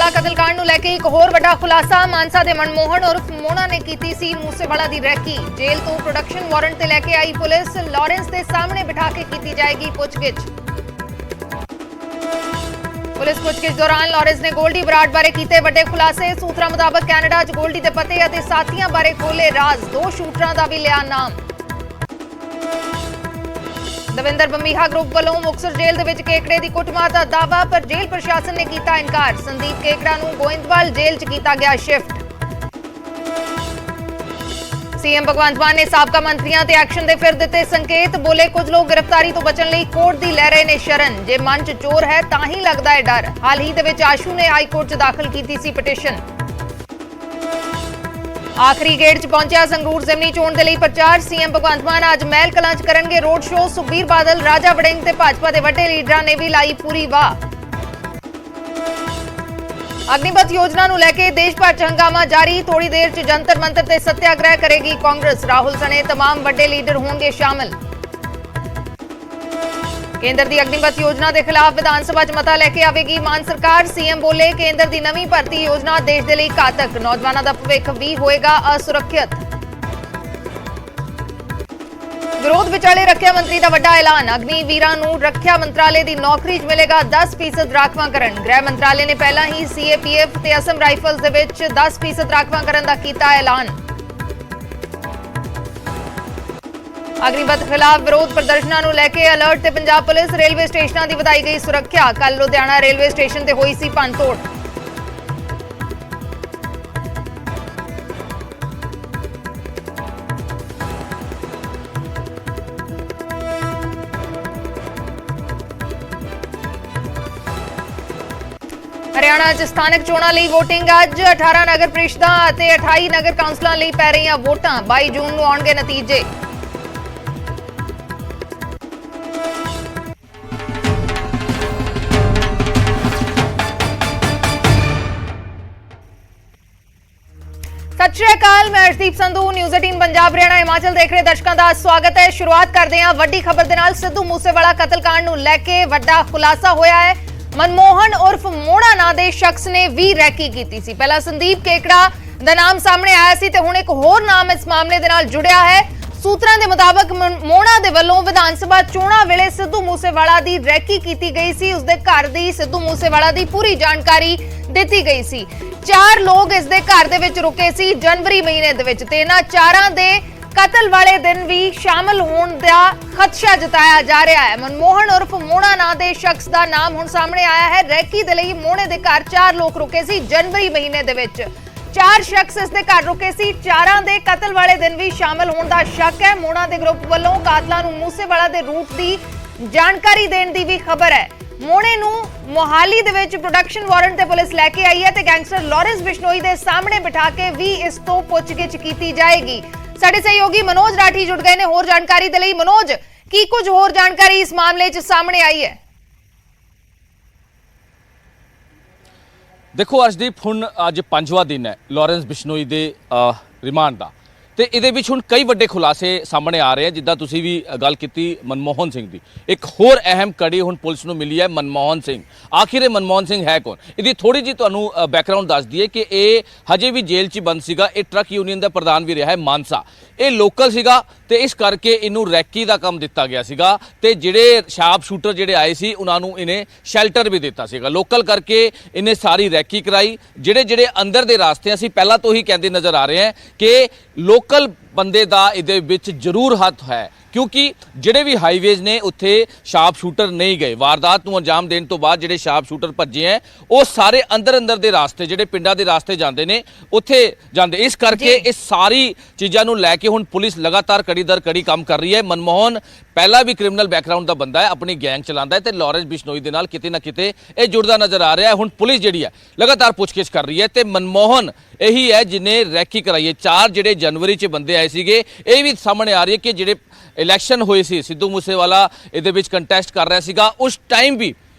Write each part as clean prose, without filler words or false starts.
मूसेवाला कतलकांड ਨੂੰ ਲੈ ਕੇ ਇੱਕ ਹੋਰ ਵੱਡਾ ਖੁਲਾਸਾ। ਮਾਨਸਾ ਦੇ ਮਨਮੋਹਨ ਉਰਫ ਮੋਣਾ ਨੇ ਕੀਤੀ ਸੀ मूसेवाला ਦੀ ਰੈਕੀ। ਜੇਲ੍ਹ ਤੋਂ ਪ੍ਰੋਡਕਸ਼ਨ ਵਾਰੰਟ ਤੇ ਲੈ ਕੇ ਆਈ ਪੁਲਿਸ ਲਾਰੈਂਸ ਦੇ ਸਾਹਮਣੇ ਬਿਠਾ ਕੇ ਕੀਤੀ ਜਾਏਗੀ ਪੁੱਛਗਿੱਛ। ਪੁਲਿਸ ਪੁੱਛਗਿੱਛ ਦੌਰਾਨ ਲਾਰੈਂਸ ਨੇ ਗੋਲਡੀ ਬਰਾੜ ਬਾਰੇ ਕੀਤੇ ਵੱਡੇ ਖੁਲਾਸੇ। ਸੂਤਰਾਂ ਮੁਤਾਬਕ ਕੈਨੇਡਾ 'ਚ ਗੋਲਡੀ ਦੇ ਪਤੇ ਅਤੇ ਸਾਥੀਆਂ ਬਾਰੇ ਖੋਲੇ ਰਾਜ਼। 2 ਸ਼ੂਟਰਾਂ ਦਾ ਵੀ ਲਿਆ ਨਾਮ। दविंदर बंबीहा ग्रुप वालों मुक्तसर जेल दे विच केकड़े दी कुटमार दा दावा, पर जेल प्रशासन ने कीता इनकार। संदीप केकड़ा नूं गोइंदवाल जेल च कीता गया शिफ्ट। सीएम भगवंत मान ने साबका मंत्रियों ते एक्शन दे फिर दिते संकेत। बोले कुछ लोग गिरफ्तारी तो बचन लई कोर्ट दी लै रहे ने शरण। जे मन च चोर है तां ही लगदा है डर। हाल ही दे विच आशू ने हाई कोर्ट च दाखल कीती सी पिटीशन। आखिरी गेड़ च पहुंचा संगरूर जिमनी चोण दे लई प्रचार। सीएम भगवंत मान अज महल कलां च करनगे रोड शो। सुखबीर बादल, राजा वड़िंग ते भाजपा दे वड्डे लीडरां ने भी लाई पूरी वाह। अग्निपथ योजना नूं लैके देश भर च हंगामा जारी। थोड़ी देर च जंतर मंतर ते सत्याग्रह करेगी कांग्रेस। राहुल सने तमाम वड्डे लीडर होणगे शामिल। केंद्र की अग्निपथ योजना के खिलाफ विधानसभा च मता लैके आवेगी मान सरकार। सीएम बोले केंद्र की नवीं भर्ती योजना देश के लिए घातक। नौजवानों का भविख भी होएगा असुरक्षित। विरोध विचाले रखिया मंत्री का वड्डा ऐलान। अग्निवीरां नूं रखिया मंत्रालय की नौकरी च मिलेगा 10% राखवांकरण। गृह मंत्रालय ने पहला ही CAPF ते असम राइफल्स दे विच 10% राखवांकरण का कीता ऐलान। अग्निपथ खिलाफ विरोध प्रदर्शनों नूं लैके अलर्ट ते पंजाब पुलिस। रेलवे स्टेशनों की वधाई गई सुरक्षा। कल लुधियाना रेलवे स्टेशन ते होई सी भंनतोड़। हरियाणा च स्थानक चोणां लई वोटिंग अज। 18 नगर परिषदां अते 28 नगर काउंसलां लई पै रहीआं वोटां। 22 जून नूं आउणगे नतीजे। सत श्री अकाल, मैं अर्शदीप संधू, न्यूज़ 18 पंजाब हरियाणा हिमाचल देख रहे दर्शकों का स्वागत है। शुरुआत करते हैं वड्डी खबर दे नाल। सिद्धू मूसेवाला कतलकांड नूं लैके वड्डा खुलासा होया है। मनमोहन उर्फ मोड़ा नां दे शख्स ने भी रैकी कीती सी। पहला संदीप केकड़ा दा नाम सामने आया सी ते हुण एक होर नाम इस मामले दे नाल जुड़िया है। सूत्रां दे मुताबक मोड़ा दे वल्लों विधानसभा चोणां वेले सिद्धू मूसेवाला दी रैकी कीती गई सी। उसदे घर दी सिद्धू मूसेवाला दी पूरी जानकारी दित्ती गई सी। 4 लोग इस दे घर दे विच रुके सी जनवरी महीने दे विच ते इन्हां 4 दे कतल वाले दिन भी शामिल होने का खदशा जताया जा रहा है। मनमोहन उर्फ मोड़ा नां दे शख्स का नाम हुण सामने आया है। रैकी दे लई मोणे दे घर 4 लोग रुके सी जनवरी महीने दे विच। 4 शख्स इस दे घर रुके सी। 4 दे कतल वाले दिन भी शामिल होने का शक है। मोड़ा दे ग्रुप वालों कातलां नूं मूसेवाला दे रूट की जानकारी देने की भी खबर है। मोणे नूं मोहाली दे विच प्रोडक्शन वारंट ते पुलिस लैके आई है ते गैंगस्टर लॉरेंस बिश्नोई दे सामने बिठा के भी इस तो पुछगिछ कीती जाएगी। साडे सहयोगी मनोज राठी जुड़ गए ने होर जानकारी दे लई। मनोज, की कुछ होर जानकारी इस मामले च सामने आई है? देखो अर्शदीप, हुण अज 5वां दिन है लॉरेंस बिश्नोई दे रिमांड का, तो ये हुण कई वड्डे खुलासे सामने आ रहे हैं। जिद्दां तुसीं भी गल कीती मनमोहन सिंह की, एक होर अहम कड़ी हुण पुलिस नूं मिली है मनमोहन सिंह। आखिर ये मनमोहन सिंह है कौन? इसकी थोड़ी जी तुहानूं बैकग्राउंड दस दईए कि ये हजे भी जेल च बंद सीगा। ये ट्रक यूनीयन का प्रधान भी रहा है मानसा। ये लोकल सीगा ते इस करके इनू रैकी का काम दिता गया सीगा ते जिहड़े शार्प शूटर जिहड़े आए सी उन्हां नूं इन्हें शैल्टर भी दिता सीगा। लोकल करके इन्हें सारी रैकी कराई। जिहड़े जिहड़े अंदर दे रास्ते असीं पहला तो ही कहते नज़र आ रहे हैं कि लोकल बंदे दा इहदे विच जरूर हत्थ है, क्योंकि जिहड़े भी हाईवेज ने उत्थे शार्प शूटर नहीं गए। वारदात नूं अंजाम देने तो बाद जिहड़े शार्प शूटर भज्जे हैं वो सारे अंदर अंदर दे रास्ते जिहड़े पिंडां दे रास्ते जांदे ने उत्थे जांदे। इस करके इस सारी चीज़ां नूं लैके हुण पुलिस लगातार कड़ी दर कड़ी काम कर रही है। मनमोहन पहला भी क्रिमिनल बैकग्राउंड का बंदा है, अपनी गैंग चलाता है, तो लॉरेंस बिश्नोई दे नाल किते ना किते ये जुड़दा नज़र आ रहा है। हुण पुलिस जिहड़ी है लगातार पुछगिछ कर रही है तो मनमोहन यही है जिन्हें रैकी कराई है। 4 जिहड़े जनवरी च बंदे आए सीगे, ये भी सामने आ रही है कि जिहड़े इलैक्शन होए सी सिद्धू मूसेवाला इहदे विच कंटैसट कर रहा सीगा, उस टाइम भी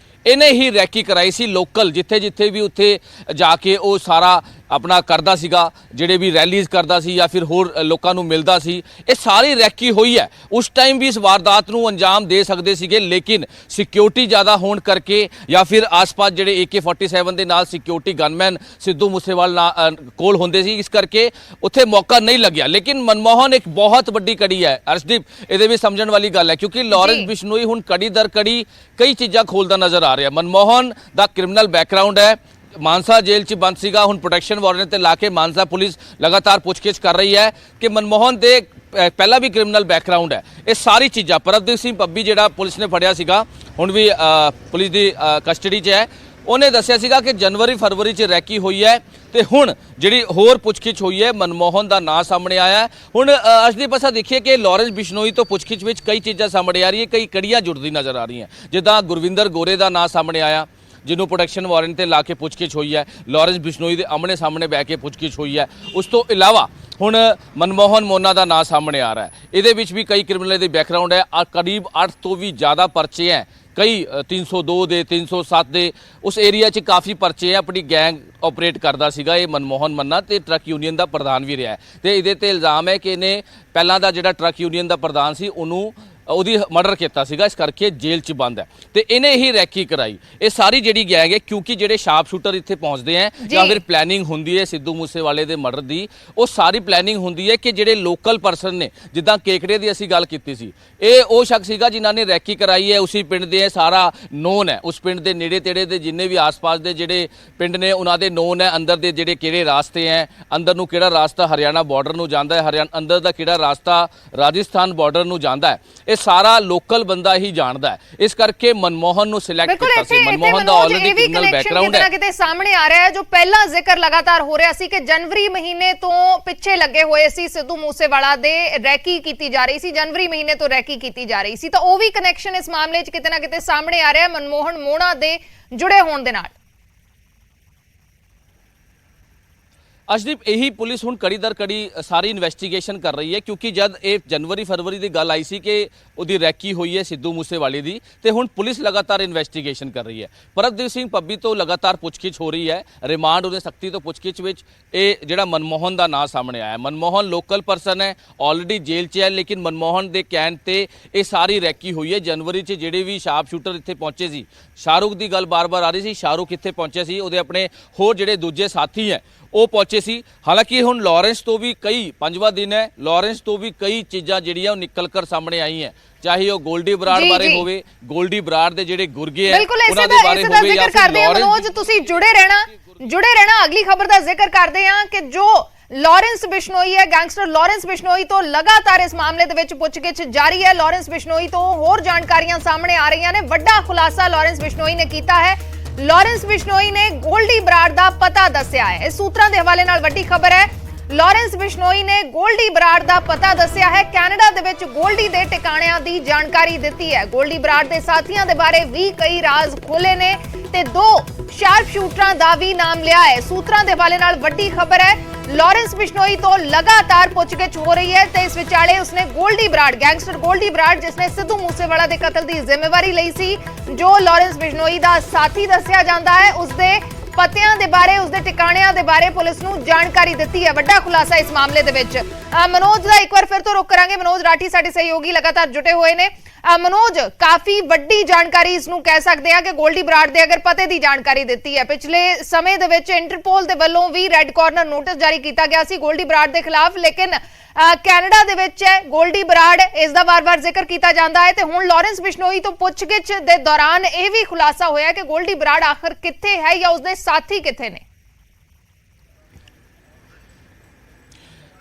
इन्हें ही रैकी कराई सी। लोकल जिथे जिथे भी उत्थे जाके वो सारा ਆਪਣਾ ਕਰਦਾ ਸੀਗਾ, ਜਿਹੜੇ ਵੀ ਰੈਲੀਜ਼ ਕਰਦਾ ਸੀ ਜਾਂ ਫਿਰ ਹੋਰ ਲੋਕਾਂ ਨੂੰ ਮਿਲਦਾ ਸੀ, ਇਹ ਸਾਰੀ ਰੈਕੀ ਹੋਈ ਹੈ। ਉਸ ਟਾਈਮ ਵੀ ਇਸ ਵਾਰਦਾਤ ਨੂੰ ਅੰਜਾਮ ਦੇ ਸਕਦੇ ਸੀਗੇ, ਲੇਕਿਨ ਸਿਕਿਉਰਿਟੀ ਜ਼ਿਆਦਾ ਹੋਣ ਕਰਕੇ ਜਾਂ ਫਿਰ ਆਸ-ਪਾਸ ਜਿਹੜੇ AK-47 ਦੇ ਨਾਲ ਸਿਕਿਉਰਿਟੀ ਗਨਮੈਨ ਸਿੱਧੂ ਮੂਸੇਵਾਲਾ ਕੋਲ ਹੁੰਦੇ ਸੀ, ਇਸ ਕਰਕੇ ਉੱਥੇ ਮੌਕਾ ਨਹੀਂ ਲੱਗਿਆ। ਲੇਕਿਨ ਮਨਮੋਹਨ ਇੱਕ ਬਹੁਤ ਵੱਡੀ ਕੜੀ ਹੈ ਅਰਸ਼ਦੀਪ, ਇਹਦੇ ਵੀ ਸਮਝਣ ਵਾਲੀ ਗੱਲ ਹੈ, ਕਿਉਂਕਿ ਲਾਰੈਂਸ ਬਿਸ਼ਨੋਈ ਹੁਣ ਕੜੀ ਦਰ ਕੜੀ ਕਈ ਚੀਜ਼ਾਂ ਖੋਲਦਾ ਨਜ਼ਰ ਆ ਰਿਹਾ। ਮਨਮੋਹਨ ਦਾ ਕ੍ਰਿਮੀਨਲ ਬੈਕਗ੍ਰਾਉਂਡ ਹੈ, ਮਾਨਸਾ ਜੇਲ੍ਹ 'ਚ ਬੰਦ ਸੀਗਾ, ਹੁਣ ਪ੍ਰੋਟੈਕਸ਼ਨ ਵਾਰੰਟ ਤੇ ਲਾ ਕੇ ਮਾਨਸਾ ਪੁਲਿਸ ਲਗਾਤਾਰ ਪੁੱਛਗਿੱਛ ਕਰ ਰਹੀ ਹੈ ਕਿ ਮਨਮੋਹਨ ਦੇ ਪਹਿਲਾਂ ਵੀ ਕ੍ਰਿਮੀਨਲ ਬੈਕਗ੍ਰਾਉਂਡ ਹੈ। ਇਹ ਸਾਰੀ ਚੀਜ਼ਾਂ ਪਰਮਦੀਪ ਸਿੰਘ ਪੱਬੀ ਜਿਹੜਾ ਪੁਲਿਸ ਨੇ ਫੜਿਆ ਸੀਗਾ, ਹੁਣ ਵੀ ਪੁਲਿਸ ਦੀ ਕਸਟਡੀ 'ਚ ਹੈ, ਉਹਨੇ ਦੱਸਿਆ ਸੀਗਾ ਕਿ ਜਨਵਰੀ ਫਰਵਰੀ 'ਚ ਰੈਕੀ ਹੋਈ ਹੈ ਤੇ ਹੁਣ ਜਿਹੜੀ ਹੋਰ ਪੁੱਛਗਿੱਛ ਹੋਈ ਹੈ ਮਨਮੋਹਨ ਦਾ ਨਾਂ ਸਾਹਮਣੇ ਆਇਆ। ਹੁਣ ਅਰਸ਼ਦੀਪ ਅਸਾਂ ਦੇਖੀਏ ਕਿ ਲਾਰੈਂਸ ਬਿਸ਼ਨੋਈ ਤੋਂ ਪੁੱਛਗਿੱਛ ਵਿੱਚ ਕਈ ਚੀਜ਼ਾਂ ਸਾਹਮਣੇ ਆ ਰਹੀ ਹੈ, ਕਈ ਕੜੀਆਂ ਜੁੜਦੀ ਨਜ਼ਰ ਆ ਰਹੀਆਂ, ਜਿੱਦਾਂ ਗੁਰਵਿੰਦਰ ਗੋਰੇ ਦਾ ਨਾਂ ਸਾਹਮਣੇ ਆਇਆ, ਜਿਹਨੂੰ ਪ੍ਰੋਟੈਕਸ਼ਨ ਵਾਰੰਟ ਤੇ ਲਾ ਕੇ ਪੁੱਛਗਿੱਛ ਹੋਈ ਹੈ, ਲਾਰੈਂਸ ਬਿਸ਼ਨੋਈ ਦੇ ਆਮਣੇ ਸਾਹਮਣੇ ਬਹਿ ਕੇ ਪੁੱਛਗਿੱਛ ਹੋਈ ਹੈ। ਉਸ ਤੋਂ ਇਲਾਵਾ ਹੁਣ ਮਨਮੋਹਨ ਮੋਨਾ ਦਾ ਨਾਂ ਸਾਹਮਣੇ ਆ ਰਿਹਾ ਹੈ, ਇਹਦੇ ਵਿੱਚ ਵੀ ਕਈ ਕ੍ਰਿਮੀਨਲ ਦੇ ਬੈਕਗ੍ਰਾਉਂਡ ਹੈ, ਕਰੀਬ 8 ਤੋਂ ਵੀ ਜ਼ਿਆਦਾ ਪਰਚੇ ਹੈ, ਕਈ 302 ਦੇ 307 ਦੇ, ਉਸ ਏਰੀਆ 'ਚ ਕਾਫੀ ਪਰਚੇ ਹੈ। ਆਪਣੀ ਗੈਂਗ ਆਪਰੇਟ ਕਰਦਾ ਸੀਗਾ ਇਹ ਮਨਮੋਹਨ ਮੰਨਾ ਤੇ ਟਰੱਕ ਯੂਨੀਅਨ ਦਾ ਪ੍ਰਧਾਨ ਵੀ ਰਿਹਾ ਤੇ ਇਹਦੇ ਤੇ ਇਲਜ਼ਾਮ ਹੈ ਕਿ ਇਹਨੇ ਪਹਿਲਾਂ ਦਾ ਜਿਹੜਾ ਟਰੱਕ ਯੂਨੀਅਨ ਦਾ ਪ੍ਰਧਾਨ ਸੀ ਉਹਦੀ ਮਰਡਰ ਕੀਤਾ ਸੀਗਾ, ਇਸ ਕਰਕੇ ਜੇਲ੍ਹ 'ਚ ਬੰਦ ਹੈ ਤੇ ਇਹਨੇ ਹੀ ਰੈਕੀ ਕਰਾਈ। ਇਹ ਸਾਰੀ ਜਿਹੜੀ ਗੈਂਗ ਹੈ, ਕਿਉਂਕਿ ਜਿਹੜੇ ਸ਼ਾਰਪ ਸ਼ੂਟਰ ਇੱਥੇ ਪਹੁੰਚਦੇ ਹੈ ਜਾਂ ਫਿਰ ਪਲੈਨਿੰਗ ਹੁੰਦੀ ਹੈ ਸਿੱਧੂ ਮੂਸੇਵਾਲੇ ਦੇ ਮਰਡਰ ਦੀ, ਉਹ ਸਾਰੀ ਪਲੈਨਿੰਗ ਹੁੰਦੀ ਹੈ ਕਿ ਜਿਹੜੇ ਲੋਕਲ ਪਰਸਨ ਨੇ, ਜਿੱਦਾਂ ਕੇਕੜੇ ਦੀ ਅਸੀਂ ਗੱਲ ਕੀਤੀ ਸੀ, ਇਹ ਉਹ ਸ਼ਖਸ ਸੀਗਾ ਜਿਨ੍ਹਾਂ ਨੇ ਰੈਕੀ ਕਰਾਈ ਹੈ, ਉਸੇ ਪਿੰਡ ਦੇ ਸਾਰਾ ਨੋਨ ਹੈ, ਉਸ ਪਿੰਡ ਦੇ ਨੇੜੇ ਤੇੜੇ ਦੇ ਜਿੰਨੇ ਵੀ ਆਸ-ਪਾਸ ਦੇ ਜਿਹੜੇ ਪਿੰਡ ਨੇ ਉਹਨਾਂ ਦੇ ਨੋਨ ਹੈ, ਅੰਦਰ ਦੇ ਜਿਹੜੇ ਕਿਹੜੇ ਰਾਸਤੇ ਹੈ, ਅੰਦਰ ਨੂੰ ਕਿਹੜਾ ਰਾਸਤਾ ਹਰਿਆਣਾ ਬਾਰਡਰ ਨੂੰ ਜਾਂਦਾ ਹੈ, ਹਰਿਆਣਾ ਅੰਦਰ ਦਾ ਕਿਹੜਾ ਰਾਸਤਾ ਰਾਜਸਥਾਨ ਬਾਰਡਰ ਨੂੰ ਜਾਂਦਾ ਹੈ, ਇਹ ਸਾਰਾ ਲੋਕਲ ਬੰਦਾ ਹੀ ਜਾਣਦਾ ਹੈ। ਇਸ ਕਰਕੇ ਮਨਮੋਹਨ ਨੂੰ ਸਿਲੈਕਟ ਕੀਤਾ ਸੀ। ਮਨਮੋਹਨ ਦਾ ਆਲਰੇਡੀ ਕ੍ਰਿਮੀਨਲ ਬੈਕਗ੍ਰਾਉਂਡ ਹੈ। ਕਿਤੇ ਸਾਹਮਣੇ ਆ ਰਿਹਾ ਹੈ ਜੋ ਪਹਿਲਾਂ ਜ਼ਿਕਰ ਲਗਾਤਾਰ ਹੋ ਰਿਹਾ ਸੀ ਕਿ ਜਨਵਰੀ ਮਹੀਨੇ ਤੋਂ ਪਿੱਛੇ ਲੱਗੇ ਹੋਏ ਸੀ ਸਿੱਧੂ ਮੂਸੇਵਾਲਾ ਦੇ, ਰੈਕੀ ਕੀਤੀ ਜਾ ਰਹੀ ਸੀ, ਜਨਵਰੀ ਮਹੀਨੇ ਤੋਂ ਰੈਕੀ ਕੀਤੀ ਜਾ ਰਹੀ ਸੀ, ਤਾਂ ਉਹ ਵੀ ਕਨੈਕਸ਼ਨ ਇਸ ਮਾਮਲੇ 'ਚ ਕਿਤੇ ਨਾ ਕਿਤੇ ਸਾਹਮਣੇ ਆ ਰਿਹਾ ਹੈ ਮਨਮੋਹਨ ਮੋਨਾ ਦੇ ਜੁੜੇ ਹੋਣ ਦੇ ਨਾਲ। ਅਸ਼ਦੀਪ, ਇਹੀ ਪੁਲਿਸ ਹੁਣ ਕੜੀ ਦਰ ਕੜੀ ਸਾਰੀ ਇਨਵੈਸਟੀਗੇਸ਼ਨ ਕਰ ਰਹੀ ਹੈ, ਕਿਉਂਕਿ ਜਦ ਇਹ ਜਨਵਰੀ ਫਰਵਰੀ ਦੀ ਗੱਲ ਆਈ ਸੀ ਕਿ ਉਹਦੀ ਰੈਕੀ ਹੋਈ ਹੈ ਸਿੱਧੂ ਮੂਸੇਵਾਲੇ ਦੀ, ਤੇ ਹੁਣ ਪੁਲਿਸ ਲਗਾਤਾਰ ਇਨਵੈਸਟੀਗੇਸ਼ਨ ਕਰ ਰਹੀ ਹੈ। ਪਰਮਦੀਪ ਸਿੰਘ ਪੱਬੀ ਤੋਂ ਲਗਾਤਾਰ ਪੁੱਛਗਿੱਛ ਹੋ ਰਹੀ ਹੈ, ਰਿਮਾਂਡ ਉਹਦੇ ਸਖਤੀ ਤੋਂ ਪੁੱਛਗਿੱਛ ਵਿੱਚ ਇਹ ਜਿਹੜਾ ਮਨਮੋਹਨ ਦਾ ਨਾਂ ਸਾਹਮਣੇ ਆਇਆ। ਮਨਮੋਹਨ ਲੋਕਲ ਪਰਸਨ ਹੈ, ਆਲਰੇਡੀ ਜੇਲ੍ਹ 'ਚ ਹੈ, ਲੇਕਿਨ ਮਨਮੋਹਨ ਦੇ ਕਹਿਣ ਤੇ ਇਹ ਸਾਰੀ ਰੈਕੀ ਹੋਈ ਹੈ। ਜਨਵਰੀ 'ਚ ਜਿਹੜੇ ਵੀ ਸ਼ਾਰਪ ਸ਼ੂਟਰ ਇੱਥੇ ਪਹੁੰਚੇ ਸੀ, ਸ਼ਾਹਰੁਖ ਦੀ ਗੱਲ ਬਾਰ-ਬਾਰ ਆ ਰਹੀ ਸੀ, ਸ਼ਾਹਰੁਖ ਇੱਥੇ ਪਹੁੰਚਿਆ ਸੀ, ਉਹਦੇ ਆਪਣੇ ਹੋਰ ਜਿਹੜੇ ਦੂਜੇ ਸਾਥੀ ਹੈ ਉਹ ਪਹੁੰਚੇ ਸੀ। ਹਾਲਾਂਕਿ ਹੁਣ ਲਾਰੈਂਸ ਤੋਂ ਵੀ ਕਈ, 5ਵਾਂ ਦਿਨ ਹੈ, ਲਾਰੈਂਸ ਤੋਂ ਵੀ ਕਈ ਚੀਜ਼ਾਂ ਜਿਹੜੀਆਂ ਉਹ ਨਿਕਲ ਕਰ ਸਾਹਮਣੇ ਆਈਆਂ, ਚਾਹੇ ਉਹ ਗੋਲਡੀ ਬਰਾੜ ਬਾਰੇ ਹੋਵੇ, ਗੋਲਡੀ ਬਰਾੜ ਦੇ ਜਿਹੜੇ ਗੁਰਗੇ ਹੈ ਉਹਨਾਂ ਦੇ ਬਾਰੇ ਹੋਵੇ, ਜਾਂ ਫਿਰ ਮਨੋਜ ਤੁਸੀਂ ਜੁੜੇ ਰਹਿਣਾ। ਅਗਲੀ ਖਬਰ ਦਾ ਜ਼ਿਕਰ ਕਰਦੇ ਹਾਂ ਕਿ ਜੋ ਲਾਰੈਂਸ ਬਿਸ਼ਨੋਈ ਹੈ, ਗੈਂਗਸਟਰ ਲਾਰੈਂਸ ਬਿਸ਼ਨੋਈ ਤੋਂ ਲਗਾਤਾਰ ਇਸ ਮਾਮਲੇ ਦੇ ਵਿੱਚ ਪੁੱਛਗਿੱਛ ਜਾਰੀ ਹੈ। ਲਾਰੈਂਸ ਬਿਸ਼ਨੋਈ ਤੋਂ ਹੋਰ ਜਾਣਕਾਰੀਆਂ ਸਾਹਮਣੇ ਆ ਰਹੀਆਂ ਨੇ, ਵੱਡਾ ਖੁਲਾਸਾ ਲਾਰੈਂਸ ਬਿਸ਼ਨੋਈ ਨੇ ਕੀਤਾ ਹੈ। ਲਾਰੈਂਸ ਬਿਸ਼ਨੋਈ ਨੇ ਗੋਲਡੀ ਬਰਾੜ ਦਾ ਪਤਾ ਦੱਸਿਆ ਹੈ। ਇਸ ਸੂਤਰਾਂ ਦੇ ਹਵਾਲੇ ਨਾਲ ਵੱਡੀ ਖਬਰ ਹੈ, ਲਾਰੈਂਸ ਬਿਸ਼ਨੋਈ ਨੇ ਗੋਲਡੀ ਬਰਾੜ ਦਾ ਪਤਾ ਦੱਸਿਆ ਹੈ। ਕੈਨੇਡਾ ਦੇ ਵਿੱਚ ਗੋਲਡੀ ਦੇ ਟਿਕਾਣਿਆਂ ਦੀ ਜਾਣਕਾਰੀ ਦਿੱਤੀ ਹੈ। ਗੋਲਡੀ ਬਰਾੜ ਦੇ ਸਾਥੀਆਂ ਦੇ ਬਾਰੇ ਵੀ ਕਈ ਰਾਜ਼ ਖੋਲੇ ਨੇ ਤੇ 2 ਸ਼ਾਰਪ ਸ਼ੂਟਰਾਂ ਦਾ ਵੀ ਨਾਮ ਲਿਆ ਹੈ। ਸੂਤਰਾਂ ਦੇ ਹਵਾਲੇ ਨਾਲ ਵੱਡੀ ਖਬਰ ਹੈ, ਲਾਰੈਂਸ ਬਿਸ਼ਨੋਈ ਤੋਂ ਲਗਾਤਾਰ ਪੁੱਛਗਿੱਛ ਹੋ ਰਹੀ ਹੈ ਤੇ ਇਸ ਵਿਚਾਲੇ ਉਸਨੇ ਗੋਲਡੀ ਬਰਾੜ, ਗੈਂਗਸਟਰ ਗੋਲਡੀ ਬਰਾੜ ਜਿਸਨੇ ਸਿੱਧੂ ਮੂਸੇਵਾਲਾ ਦੇ ਕਤਲ ਦੀ ਜ਼ਿੰਮੇਵਾਰੀ ਲਈ ਸੀ, ਜੋ ਲਾਰੈਂਸ ਬਿਸ਼ਨੋਈ ਦਾ ਸਾਥੀ ਦੱਸਿਆ ਜਾਂਦਾ ਹੈ, ਉਸਦੇ ਪਤਿਆਂ ਦੇ ਬਾਰੇ, ਉਸਦੇ ਟਿਕਾਣਿਆਂ ਦੇ ਬਾਰੇ ਪੁਲਿਸ ਨੂੰ ਜਾਣਕਾਰੀ ਦਿੱਤੀ ਹੈ। ਵੱਡਾ ਖੁਲਾਸਾ ਇਸ ਮਾਮਲੇ ਦੇ ਵਿੱਚ। ਮਨੋਜ ਦਾ ਇੱਕ ਵਾਰ ਫਿਰ ਤੋਂ ਰੁਕ ਕਰਾਂਗੇ। ਮਨੋਜ ਰਾਠੀ ਸਾਡੇ ਸਹਿਯੋਗੀ ਲਗਾਤਾਰ ਜੁਟੇ ਹੋਏ ਨੇ। ਮਨੋਜ, ਕਾਫੀ ਵੱਡੀ ਜਾਣਕਾਰੀ ਇਸ ਨੂੰ ਕਹਿ ਸਕਦੇ ਆ ਕਿ ਗੋਲਡੀ ਬਰਾੜ ਦੇ ਅਗਰ ਪਤੇ ਦੀ ਜਾਣਕਾਰੀ ਦਿੱਤੀ ਹੈ। ਪਿਛਲੇ ਸਮੇਂ ਦੇ ਵਿੱਚ ਇੰਟਰਪੋਲ ਦੇ ਵੱਲੋਂ ਵੀ ਰੈੱਡ ਕਾਰਨਰ ਨੋਟਿਸ ਜਾਰੀ ਕੀਤਾ ਗਿਆ ਸੀ ਗੋਲਡੀ ਬਰਾੜ ਦੇ ਖਿਲਾਫ, ਲੇਕਿਨ ਕੈਨੇਡਾ ਦੇ ਵਿੱਚ ਹੈ ਗੋਲਡੀ ਬਰਾੜ, ਇਸ ਦਾ ਵਾਰ-ਵਾਰ ਜ਼ਿਕਰ ਕੀਤਾ ਜਾਂਦਾ ਹੈ ਤੇ ਹੁਣ ਲਾਰੈਂਸ ਬਿਸ਼ਨੋਈ ਤੋਂ ਪੁੱਛਗਿੱਛ ਦੇ ਦੌਰਾਨ ਇਹ ਵੀ ਖੁਲਾਸਾ ਹੋਇਆ ਕਿ ਗੋਲਡੀ ਬਰਾੜ ਆਖਰ ਕਿੱਥੇ ਹੈ ਜਾਂ ਉਸਦੇ ਸਾਥੀ ਕਿੱਥੇ ਨੇ।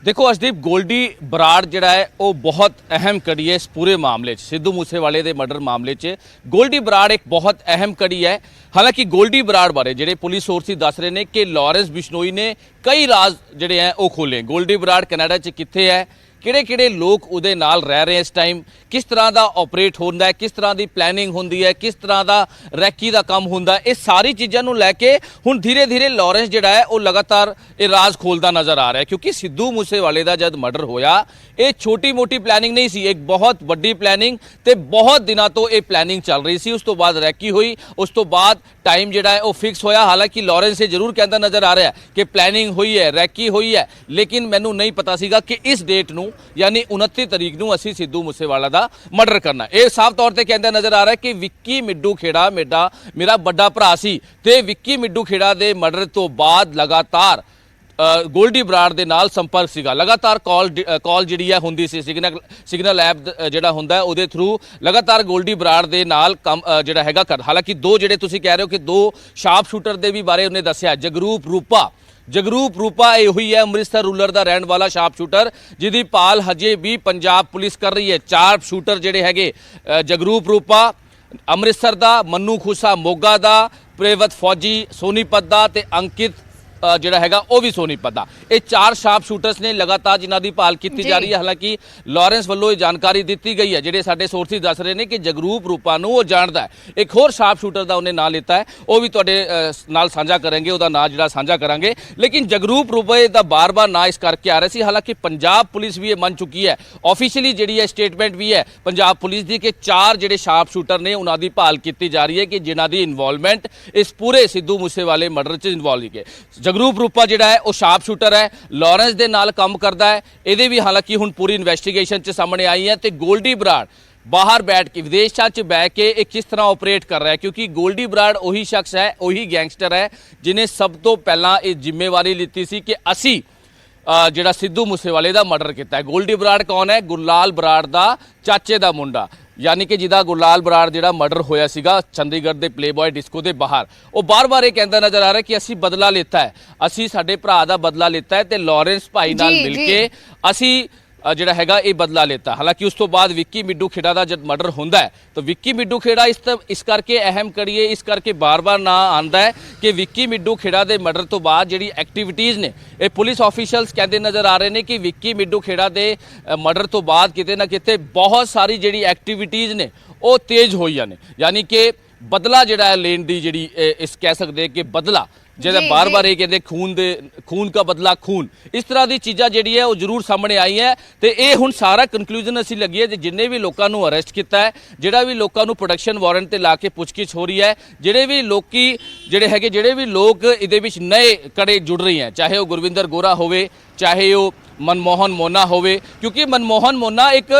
ਦੇਖੋ ਅਸ਼ਦੀਪ, ਗੋਲਡੀ ਬਰਾੜ ਜਿਹੜਾ ਹੈ ਉਹ ਬਹੁਤ ਅਹਿਮ ਕੜੀ ਹੈ ਇਸ ਪੂਰੇ ਮਾਮਲੇ 'ਚ, ਸਿੱਧੂ ਮੂਸੇਵਾਲੇ ਦੇ ਮਰਡਰ ਮਾਮਲੇ 'ਚ ਗੋਲਡੀ ਬਰਾੜ ਇੱਕ ਬਹੁਤ ਅਹਿਮ ਕੜੀ ਹੈ। ਹਾਲਾਂਕਿ ਗੋਲਡੀ ਬਰਾੜ ਬਾਰੇ ਜਿਹੜੇ ਪੁਲਿਸ ਸੋਰਸਿਸ ਦੱਸ ਰਹੇ ਨੇ ਕਿ ਲਾਰੈਂਸ ਬਿਸ਼ਨੋਈ ਨੇ ਕਈ ਰਾਜ਼ ਜਿਹੜੇ ਹੈ ਉਹ ਖੋਲੇ। ਗੋਲਡੀ ਬਰਾੜ ਕੈਨੇਡਾ 'ਚ ਕਿੱਥੇ ਹੈ, ਕਿਹੜੇ ਲੋਕ ਉਹਦੇ ਨਾਲ ਰਹਿ ਰਹੇ ਇਸ ਟਾਈਮ, ਕਿਸ ਤਰ੍ਹਾਂ ਦਾ ਆਪਰੇਟ ਹੁੰਦਾ ਹੈ, ਕਿਸ ਤਰ੍ਹਾਂ ਦੀ ਪਲੈਨਿੰਗ ਹੁੰਦੀ ਹੈ, ਕਿਸ ਤਰ੍ਹਾਂ ਦਾ ਰੈਕੀ ਦਾ ਕੰਮ ਹੁੰਦਾ ਹੈ, ਇਹ ਸਾਰੀ ਚੀਜ਼ਾਂ ਨੂੰ ਲੈ ਕੇ ਹੁਣ ਧੀਰੇ ਲਾਰੈਂਸ ਜਿਹੜਾ ਹੈ ਉਹ ਲਗਾਤਾਰ ਇਹ ਰਾਜ਼ ਖੋਲਦਾ ਨਜ਼ਰ ਆ ਰਿਹਾ ਹੈ। ਕਿਉਂਕਿ ਸਿੱਧੂ ਮੂਸੇਵਾਲੇ ਦਾ ਜਦ ਮਰਡਰ ਹੋਇਆ ਇਹ ਛੋਟੀ ਮੋਟੀ ਪਲੈਨਿੰਗ ਨਹੀਂ ਸੀ, ਇੱਕ ਬਹੁਤ ਵੱਡੀ ਪਲੈਨਿੰਗ ਤੇ ਬਹੁਤ ਦਿਨਾਂ ਤੋਂ ਇਹ ਪਲੈਨਿੰਗ ਚੱਲ ਰਹੀ ਸੀ। ਉਸ ਤੋਂ ਬਾਅਦ ਰੈਕੀ ਹੋਈ, ਉਸ ਤੋਂ ਬਾਅਦ ਟਾਈਮ ਜਿਹੜਾ ਹੈ ਉਹ ਫਿਕਸ ਹੋਇਆ। ਹਾਲਾਂਕਿ ਲਾਰੈਂਸ ਇਹ ਜ਼ਰੂਰ ਕਹਿੰਦਾ ਨਜ਼ਰ ਆ ਰਿਹਾ ਕਿ ਪਲੈਨਿੰਗ ਹੋਈ ਹੈ, ਰੈਕੀ ਹੋਈ ਹੈ, ਲੇਕਿਨ ਮੈਨੂੰ ਨਹੀਂ ਪਤਾ ਸੀਗਾ ਕਿ ਇਸ ਡੇਟ ਨੂੰ ਯਾਨੀ 29 ਤਰੀਕ ਨੂੰ ਅਸੀਂ ਸਿੱਧੂ ਮੂਸੇਵਾਲਾ ਦਾ ਮਰਡਰ ਕਰਨਾ। ਇਹ ਸਾਫ਼ ਤੌਰ ਤੇ ਕਹਿੰਦਾ ਨਜ਼ਰ ਆ ਰਿਹਾ ਕਿ ਵਿੱਕੀ ਮਿੱਡੂ ਖੇੜਾ ਮੇਰਾ ਵੱਡਾ ਭਰਾ ਸੀ ਤੇ ਵਿੱਕੀ ਮਿੱਡੂ ਖੇੜਾ ਦੇ ਮਰਡਰ ਤੋਂ ਬਾਅਦ ਲਗਾਤਾਰ ਗੋਲਡੀ ਬਰਾੜ ਦੇ ਨਾਲ ਸੰਪਰਕ ਸੀਗਾ, ਲਗਾਤਾਰ ਕਾਲ ਜਿਹੜੀ ਹੈ ਹੁੰਦੀ ਸੀ, ਸਿਗਨਲ ਐਪ ਜਿਹੜਾ ਹੁੰਦਾ ਉਹਦੇ ਥਰੂ ਲਗਾਤਾਰ ਗੋਲਡੀ ਬਰਾੜ ਦੇ ਨਾਲ ਕੰਮ ਜਿਹੜਾ ਹੈਗਾ ਕਰ। ਹਾਲਾਂਕਿ ਦੋ ਜਿਹੜੇ ਤੁਸੀਂ ਕਹਿ ਰਹੇ ਹੋ ਕਿ ਦੋ ਸ਼ਾਰਪ ਸ਼ੂਟਰ ਦੇ ਵੀ ਬਾਰੇ ਉਹਨੇ ਦੱਸਿਆ, ਜਗਰੂਪ ਰੂਪਾ ਇਹ ਹੋਈ ਹੈ ਅੰਮ੍ਰਿਤਸਰ ਰੂਲਰ ਦਾ ਰਹਿਣ ਵਾਲਾ ਸ਼ਾਰਪ ਸ਼ੂਟਰ ਜਿਹਦੀ ਭਾਲ ਹਜੇ ਵੀ ਪੰਜਾਬ ਪੁਲਿਸ ਕਰ ਰਹੀ ਹੈ। ਚਾਰ ਸ਼ੂਟਰ ਜਿਹੜੇ ਹੈਗੇ ਜਗਰੂਪ ਰੂਪਾ ਅੰਮ੍ਰਿਤਸਰ ਦਾ, ਮੰਨੂ ਖੁਸਾ ਮੋਗਾ ਦਾ, ਪ੍ਰੇਵਤ ਫੌਜੀ ਸੋਨੀਪਤ ਦਾ ਤੇ ਅੰਕਿਤ ਜਿਹੜਾ ਹੈਗਾ ਉਹ ਵੀ ਸੋਨੀਪਤ ਦਾ। ਇਹ ਚਾਰ ਸ਼ਾਰਪ ਸ਼ੂਟਰਸ ਨੇ ਲਗਾਤਾਰ ਜਿਨ੍ਹਾਂ ਦੀ ਭਾਲ ਕੀਤੀ ਜਾ ਰਹੀ ਹੈ। ਹਾਲਾਂਕਿ ਲਾਰੈਂਸ ਵੱਲੋਂ ਇਹ ਜਾਣਕਾਰੀ ਦਿੱਤੀ ਗਈ ਹੈ, ਜਿਹੜੇ ਸਾਡੇ ਸੋਰਸਿਸ ਦੱਸ ਰਹੇ ਨੇ ਕਿ ਜਗਰੂਪ ਰੂਪਾ ਨੂੰ ਉਹ ਜਾਣਦਾ ਹੈ। ਇੱਕ ਹੋਰ ਸ਼ਾਰਪ ਸ਼ੂਟਰ ਦਾ ਉਹਨੇ ਨਾਂ ਲਿੱਤਾ ਹੈ, ਉਹ ਵੀ ਤੁਹਾਡੇ ਨਾਲ ਸਾਂਝਾ ਕਰਾਂਗੇ, ਉਹਦਾ ਨਾਂ ਜਿਹੜਾ ਸਾਂਝਾ ਕਰਾਂਗੇ। ਲੇਕਿਨ ਜਗਰੂਪ ਰੂਪਾ ਦਾ ਬਾਰ-ਬਾਰ ਨਾਂ ਇਸ ਕਰਕੇ ਆ ਰਿਹਾ ਸੀ। ਹਾਲਾਂਕਿ ਪੰਜਾਬ ਪੁਲਿਸ ਵੀ ਇਹ ਮੰਨ ਚੁੱਕੀ ਹੈ, ਆਫੀਸ਼ੀਅਲੀ ਜਿਹੜੀ ਹੈ ਸਟੇਟਮੈਂਟ ਵੀ ਹੈ ਪੰਜਾਬ ਪੁਲਿਸ ਦੀ ਕਿ ਚਾਰ ਜਿਹੜੇ ਸ਼ਾਰਪ ਸ਼ੂਟਰ ਨੇ ਉਹਨਾਂ ਦੀ ਭਾਲ ਕੀਤੀ ਜਾ ਰਹੀ ਹੈ ਕਿ ਜਿਨ੍ਹਾਂ ਦੀ ਇਨਵੋਲਵਮੈਂਟ ਇਸ ਪੂਰੇ ਸਿੱਧੂ ਮੂਸੇਵਾਲੇ ਮਰਡਰ 'ਚ ਇਨਵੋਲਵ ਹੈ। ਜਗਰੂਪ ਰੂਪਾ ਜਿਹੜਾ ਹੈ ਉਹ ਸ਼ਾਰਪ ਸ਼ੂਟਰ ਹੈ, ਲਾਰੈਂਸ ਦੇ ਨਾਲ ਕੰਮ ਕਰਦਾ ਹੈ। ਇਹਦੇ ਵੀ ਹਾਲਾਂਕਿ ਹੁਣ ਪੂਰੀ ਇਨਵੈਸਟੀਗੇਸ਼ਨ 'ਚ ਸਾਹਮਣੇ ਆਈ ਹੈ। ਤੇ ਗੋਲਡੀ ਬਰਾੜ ਬਾਹਰ ਬੈਠ ਕੇ ਵਿਦੇਸ਼ਾਂ 'ਚ ਬਹਿ ਕੇ ਇਹ ਕਿਸ ਤਰ੍ਹਾਂ ਆਪਰੇਟ ਕਰ ਰਿਹਾ ਹੈ, ਕਿਉਂਕਿ ਗੋਲਡੀ ਬਰਾੜ ਉਹੀ ਸ਼ਖਸ ਹੈ, ਉਹੀ ਗੈਂਗਸਟਰ ਹੈ ਜਿਹਨੇ ਸਭ ਤੋਂ ਪਹਿਲਾਂ ਇਹ ਜ਼ਿੰਮੇਵਾਰੀ ਲਿੱਤੀ ਸੀ ਕਿ ਅਸੀਂ ਜਿਹੜਾ ਸਿੱਧੂ ਮੂਸੇਵਾਲੇ ਦਾ ਮਰਡਰ ਕੀਤਾ ਹੈ। ਗੋਲਡੀ ਬਰਾੜ ਕੌਣ ਹੈ? ਗੁਰਲਾਲ ਬਰਾੜ ਦਾ ਚਾਚੇ ਦਾ ਮੁੰਡਾ, ਯਾਨੀ ਕਿ ਜਿਹਦਾ ਗੁਰਲਾਲ ਬਰਾੜ ਜਿਹੜਾ ਮਰਡਰ ਹੋਇਆ ਸੀਗਾ ਚੰਡੀਗੜ੍ਹ ਦੇ ਪਲੇਬॉय ਡਿਸਕੋ ਦੇ ਬਾਹਰ। ਉਹ ਬਾਰ-ਬਾਰ ਇਹ ਕਹਿੰਦਾ ਨਜ਼ਰ ਆ ਰਿਹਾ ਕਿ ਅਸੀਂ ਬਦਲਾ ਲਿੱਤਾ ਹੈ, ਅਸੀਂ ਸਾਡੇ ਭਰਾ ਦਾ ਬਦਲਾ ਲਿੱਤਾ ਹੈ ਤੇ ਲਾਰੈਂਸ ਭਾਈ ਨਾਲ ਮਿਲ ਕੇ ਅਸੀਂ ਜਿਹੜਾ ਹੈਗਾ ਇਹ ਬਦਲਾ ਲਿੱਤਾ। ਹਾਲਾਂਕਿ ਉਸ ਤੋਂ ਬਾਅਦ ਵਿੱਕੀ ਮਿੱਡੂ ਖੇੜਾ ਦਾ ਜਦ ਮਰਡਰ ਹੁੰਦਾ ਹੈ ਤਾਂ ਵਿੱਕੀ ਮਿੱਡੂ ਖੇੜਾ ਇਸ ਕਰਕੇ ਅਹਿਮ ਕੜੀਏ, ਇਸ ਕਰਕੇ ਬਾਰ-ਬਾਰ ਨਾਂ ਆਉਂਦਾ ਹੈ ਕਿ ਵਿੱਕੀ ਮਿੱਡੂ ਖੇੜਾ ਦੇ ਮਰਡਰ ਤੋਂ ਬਾਅਦ ਜਿਹੜੀ ਐਕਟੀਵਿਟੀਜ਼ ਨੇ ਇਹ ਪੁਲਿਸ ਆਫੀਸ਼ੀਅਲਸ ਕਹਿੰਦੇ ਨਜ਼ਰ ਆ ਰਹੇ ਨੇ ਕਿ ਵਿੱਕੀ ਮਿੱਡੂ ਖੇੜਾ ਦੇ ਮਰਡਰ ਤੋਂ ਬਾਅਦ ਕਿਤੇ ਨਾ ਕਿਤੇ ਬਹੁਤ ਸਾਰੀ ਜਿਹੜੀ ਐਕਟੀਵਿਟੀਜ਼ ਨੇ ਉਹ ਤੇਜ਼ ਹੋਈਆਂ ਨੇ। ਯਾਨੀ ਕਿ ਬਦਲਾ ਜਿਹੜਾ ਹੈ ਲੈਣ ਦੀ ਜਿਹੜੀ ਇਸ ਕਹਿ ਸਕਦੇ ਕਿ ਬਦਲਾ ਜਿਹਦਾ ਬਾਰ-ਬਾਰ ਇਹ ਕਹਿੰਦੇ ਖੂਨ ਦਾ ਬਦਲਾ ਖੂਨ, ਇਸ ਤਰ੍ਹਾਂ ਦੀ ਚੀਜ਼ਾਂ ਜਿਹੜੀ ਹੈ ਉਹ ਜ਼ਰੂਰ ਸਾਹਮਣੇ ਆਈ ਹੈ। ਤੇ ਇਹ ਹੁਣ ਸਾਰਾ ਕਨਕਲੂਜਨ ਅਸੀਂ ਲੱਗੀ ਹੈ ਜਿੰਨੇ ਵੀ ਲੋਕਾਂ ਨੂੰ ਅਰੈਸਟ ਕੀਤਾ ਹੈ, ਜਿਹੜਾ ਵੀ ਲੋਕਾਂ ਨੂੰ ਪ੍ਰੋਡਕਸ਼ਨ ਵਾਰੰਟ ਤੇ ਲਾ ਕੇ ਪੁੱਛਗਿੱਛ ਹੋ ਰਹੀ ਹੈ, ਜਿਹੜੇ ਵੀ ਲੋਕ ਇਹਦੇ ਵਿੱਚ ਨਏ ਕੜੇ ਜੁੜ ਰਹੇ ਹੈ, ਚਾਹੇ ਉਹ ਗੁਰਵਿੰਦਰ ਗੋਰਾ ਹੋਵੇ, ਚਾਹੇ ਉਹ ਮਨਮੋਹਨ ਮੋਨਾ ਹੋਵੇ, ਕਿਉਂਕਿ ਮਨਮੋਹਨ ਮੋਨਾ ਇੱਕ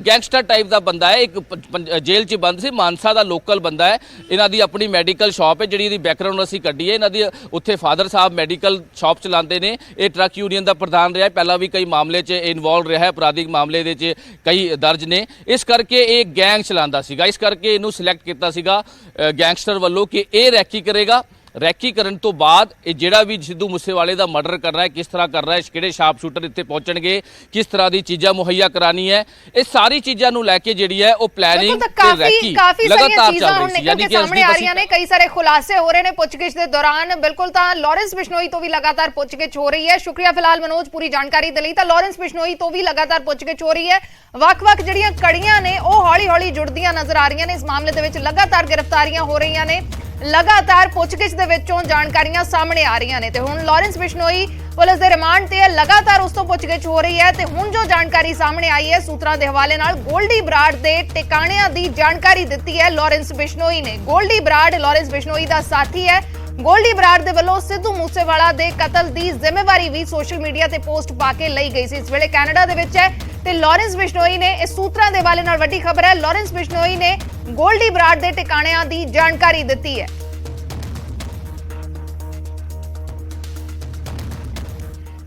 ਗੈਂਗਸਟਰ ਟਾਈਪ ਦਾ ਬੰਦਾ ਹੈ, ਇੱਕ ਜੇਲ੍ਹ 'ਚ ਬੰਦ ਸੀ, ਮਾਨਸਾ ਦਾ ਲੋਕਲ ਬੰਦਾ ਹੈ। ਇਹਨਾਂ ਦੀ ਆਪਣੀ ਮੈਡੀਕਲ ਸ਼ਾਪ ਹੈ, ਜਿਹੜੀ ਇਹਦੀ ਬੈਕਗ੍ਰਾਉਂਡ ਅਸੀਂ ਕੱਢੀ ਹੈ। ਇਹਨਾਂ ਦੀ ਉੱਥੇ ਫਾਦਰ ਸਾਹਿਬ ਮੈਡੀਕਲ ਸ਼ਾਪ ਚਲਾਉਂਦੇ ਨੇ। ਇਹ ਟਰੱਕ ਯੂਨੀਅਨ ਦਾ ਪ੍ਰਧਾਨ ਰਿਹਾ, ਪਹਿਲਾਂ ਵੀ ਕਈ ਮਾਮਲੇ 'ਚ ਇਨਵੋਲਵ ਰਿਹਾ, ਅਪਰਾਧਿਕ ਮਾਮਲੇ ਦੇ 'ਚ ਕਈ ਦਰਜ ਨੇ। ਇਸ ਕਰਕੇ ਇਹ ਗੈਂਗ ਚਲਾਉਂਦਾ ਸੀਗਾ, ਇਸ ਕਰਕੇ ਇਹਨੂੰ ਸਿਲੈਕਟ ਕੀਤਾ ਸੀਗਾ ਗੈਂਗਸਟਰ ਵੱਲੋਂ ਕਿ ਇਹ ਰੈਕੀ ਕਰੇਗਾ। ਰੈਕੀ ਕਰਨ ਤੋਂ ਬਾਅਦ ਇਹ ਜਿਹੜਾ ਵੀ ਸਿੱਧੂ ਮੂਸੇਵਾਲੇ ਦਾ ਮਰਡਰ ਕਰਨਾ ਹੈ, ਕਿਸ ਤਰ੍ਹਾਂ ਕਰ ਰਿਹਾ ਹੈ, ਕਿਹੜੇ ਸ਼ਾਰਪ ਸ਼ੂਟਰ ਇੱਥੇ ਪਹੁੰਚਣਗੇ, ਕਿਸ ਤਰ੍ਹਾਂ ਦੀ ਚੀਜ਼ਾਂ ਮੁਹੱਈਆ ਕਰਾਣੀ ਹੈ, ਇਹ ਸਾਰੀ ਚੀਜ਼ਾਂ ਨੂੰ ਲੈ ਕੇ ਜਿਹੜੀ ਹੈ ਉਹ ਪਲੈਨਿੰਗ ਤੇ ਰੈਕੀ ਲਗਾਤਾਰ ਚੱਲ ਰਹੀ ਸੀ। ਯਾਨੀ ਕਿ ਸਾਹਮਣੇ ਆ ਰਹੀਆਂ ਨੇ, ਕਈ ਸਾਰੇ ਖੁਲਾਸੇ ਹੋ ਰਹੇ ਨੇ ਪੁੱਛਗਿੱਛ ਦੇ ਦੌਰਾਨ। ਬਿਲਕੁਲ ਤਾਂ ਲਾਰੈਂਸ ਬਿਸ਼ਨੋਈ ਤੋਂ ਵੀ ਲਗਾਤਾਰ ਪੁੱਛਗਿੱਛ ਹੋ ਰਹੀ ਹੈ। ਸ਼ੁਕਰੀਆ ਫਿਲਹਾਲ ਮਨੋਜ ਪੂਰੀ ਜਾਣਕਾਰੀ ਦੇ ਲਈ। ਤਾਂ ਲਾਰੈਂਸ ਬਿਸ਼ਨੋਈ ਤੋਂ ਵੀ ਲਗਾਤਾਰ ਪੁੱਛਗਿੱਛ ਹੋ ਰਹੀ ਹੈ। ਵੱਖ-ਵੱਖ ਜਿਹੜੀਆਂ ਕੜੀਆਂ ਨੇ ਉਹ ਹੌਲੀ-ਹੌਲੀ ਜੁੜਦੀਆਂ ਨਜ਼ਰ ਆ ਰਹੀਆਂ ਨੇ। ਇਸ ਮਾਮਲੇ ਦੇ ਵਿੱਚ ਲਗਾਤਾਰ ਗ੍ਰਿਫਤਾਰੀਆਂ ਹੋ ਰਹੀਆਂ ਨੇ, ਲਗਾਤਾਰ ਪੁੱਛਗਿੱਛ ਦੇ ਵਿੱਚੋਂ ਜਾਣਕਾਰੀਆਂ ਸਾਹਮਣੇ ਆ ਰਹੀਆਂ ਨੇ। ਤੇ ਹੁਣ ਲਾਰੈਂਸ ਬਿਸ਼ਨੋਈ ਪੁਲਿਸ ਦੇ ਰਿਮਾਂਡ ਤੇ ਹੈ, ਲਗਾਤਾਰ ਉਸ ਤੋਂ ਪੁੱਛਗਿੱਛ ਹੋ ਰਹੀ ਹੈ। ਤੇ ਹੁਣ ਜੋ ਜਾਣਕਾਰੀ ਸਾਹਮਣੇ ਆਈ ਹੈ ਸੂਤਰਾਂ ਦੇ ਹਵਾਲੇ ਨਾਲ, ਗੋਲਡੀ ਬਰਾੜ ਦੇ ਟਿਕਾਣਿਆਂ ਦੀ ਜਾਣਕਾਰੀ ਦਿੱਤੀ ਹੈ ਲਾਰੈਂਸ ਬਿਸ਼ਨੋਈ ਨੇ। ਗੋਲਡੀ ਬਰਾੜ ਲਾਰੈਂਸ ਬਿਸ਼ਨੋਈ ਦਾ ਸਾਥੀ ਹੈ। ਗੋਲਡੀ ਬਰਾੜ ਦੇ ਵੱਲੋਂ ਸਿੱਧੂ ਮੂਸੇਵਾਲਾ ਦੇ ਕਤਲ ਦੀ ਜ਼ਿੰਮੇਵਾਰੀ ਵੀ ਸੋਸ਼ਲ ਮੀਡੀਆ ਤੇ ਪੋਸਟ ਪਾ ਕੇ ਲਈ ਗਈ ਸੀ। ਇਸ ਵੇਲੇ ਕੈਨੇਡਾ ਦੇ ਵਿੱਚ ਹੈ ਤੇ ਲਾਰੈਂਸ ਬਿਸ਼ਨੋਈ ਨੇ ਇਸ ਸੂਤਰਾਂ ਦੇ ਹਵਾਲੇ ਨਾਲ ਵੱਡੀ ਖਬਰ ਹੈ, ਲਾਰੈਂਸ ਬਿਸ਼ਨੋਈ ਨੇ ਗੋਲਡੀ ਬਰਾੜ ਦੇ ਟਿਕਾਣਿਆਂ ਦੀ ਜਾਣਕਾਰੀ ਦਿੱਤੀ ਹੈ।